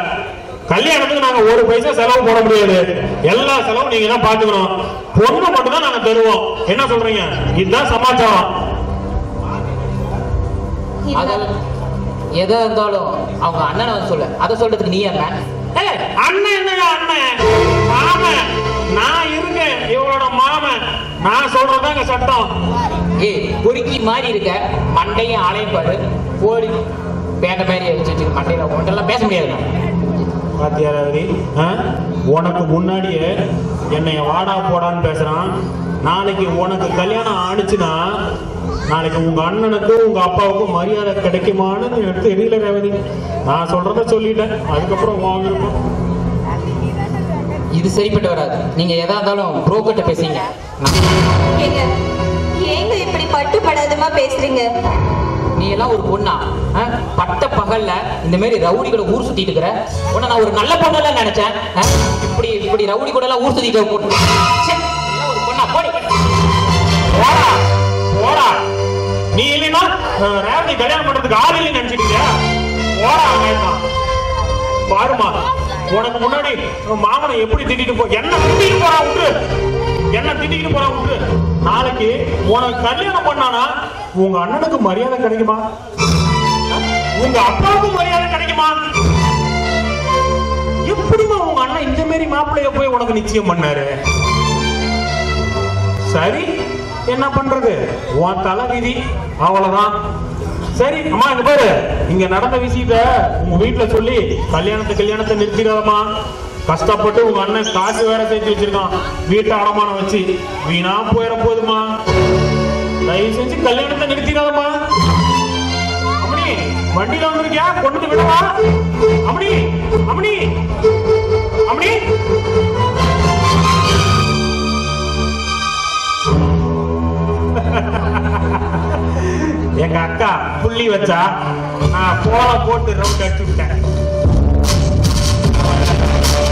கல்யாணத்துக்கு நாங்க ஒரு பைசா செலவு போட முடியாது. எல்லா செலவும் நீங்க தான் பாத்துக்கணும். பொண்ணு மட்டும் தான் நாங்க தருவோம். என்ன சொல்றீங்க? இதுதான் சமாச்சாரம். எதா இருந்தாலும் அவங்க அண்ணனை வந்து சொல்லு. அதை சொல்றதுக்கு நீ என்ன? அண்ணன் என்னங்க அண்ணன்? மாமன். நான் இருக்கேன் இவளோட மாமன். நான் சொல்றதாங்க சட்டம். ஏய், பொறுக்கி மாதிரி இருக்க, மண்டையும் ஆளையும் பாரு. கோழி பேண்ட மாதிரி வச்சுட்டு மண்டையில ஒன்றெல்லாம் பேச முடியாது. பாத்தியாராவதி, உனக்கு முன்னாடியே என்னைய வாடா போடான்னு பேசுறான். நாளைக்கு உனக்கு கல்யாணம் ஆனிச்சுன்னா நாளைக்கு உங்க அண்ணனுக்கும் உங்க அப்பாவுக்கும் மரியாதை கிடைக்குமான்னு எடுத்து எரியல ரேவதி. நான் சொல்றத சொல்லிட்டேன், அதுக்கப்புறம் உன் விருப்பம். இது சரிப்பட்டு வராது. நீங்க எதா இருந்தாலும் புரோக்கர்ட்ட பேசுங்க. ஏங்க இப்படி பட்டுப்படாதமா பேசுறீங்க? நீ எல்லாம் ஒரு பொண்ணா? பட்ட பகல்ல இந்த மாதிரி ரவுடிகளை ஊர் சுத்திட்டு இருக்கிற உன்னை நான் ஒரு நல்ல பொண்ணெல்லாம் நினைச்சேன். இப்படி இப்படி ரவுடி கூட எல்லாம் ஊர் சுத்திட்டு ஒரு பொண்ணா? போடி போடா போடா. நீ இல்லைன்னா ரேவதி கல்யாணம் பண்றதுக்கு ஆள் இல்லைன்னு நினைச்சிட்டீங்க. போடா வேண்டாம். பாருமா, உனக்கு முன்னாடி மாமனை எப்படி திட்டிட்டு போ, என்ன திட்டிட்டு போறா விட்டு, என்ன திட்டிட்டு போறா விட்டு. நாளைக்கு உனக்கு கல்யாணம் பண்ணானா உங்க அண்ணனுக்கு மரியாதை கிடைக்குமா? உங்க அப்பாவுக்கு மரியாதை கிடைக்குமா? எப்படிமா உங்க அண்ணன் இந்த மாதிரி மாப்பிள்ளைய போய் உனக்கு நிச்சயம் பண்ணாரு? சரி, என்ன பண்றது, உன் தலை விதி, அவ்வளவுதான். சரி அம்மா, இங்க பாரு, இங்க நடந்த விஷயத்த உங்க வீட்டுல சொல்லி கல்யாணத்தை நிறுத்திடாதம்மா. கஷ்டப்பட்டு உங்க அண்ணன் காசு வேற சேர்த்து வச்சிருக்கான், வீட்டை அடமானம் வச்சு. வீணா போயிட போதுமா. தயவு செஞ்சு கல்யாணத்தை நிறுத்திடாதம்மா. அம்மணி, வண்டியில வந்திருக்கியா? கொண்டு விடவா? அம்மணி அம்மணி அம்மணி. எங்க அக்கா புள்ளி வச்சா, நான் போல போட்டு ரவுண்ட் அடிச்சு விட்டேன்.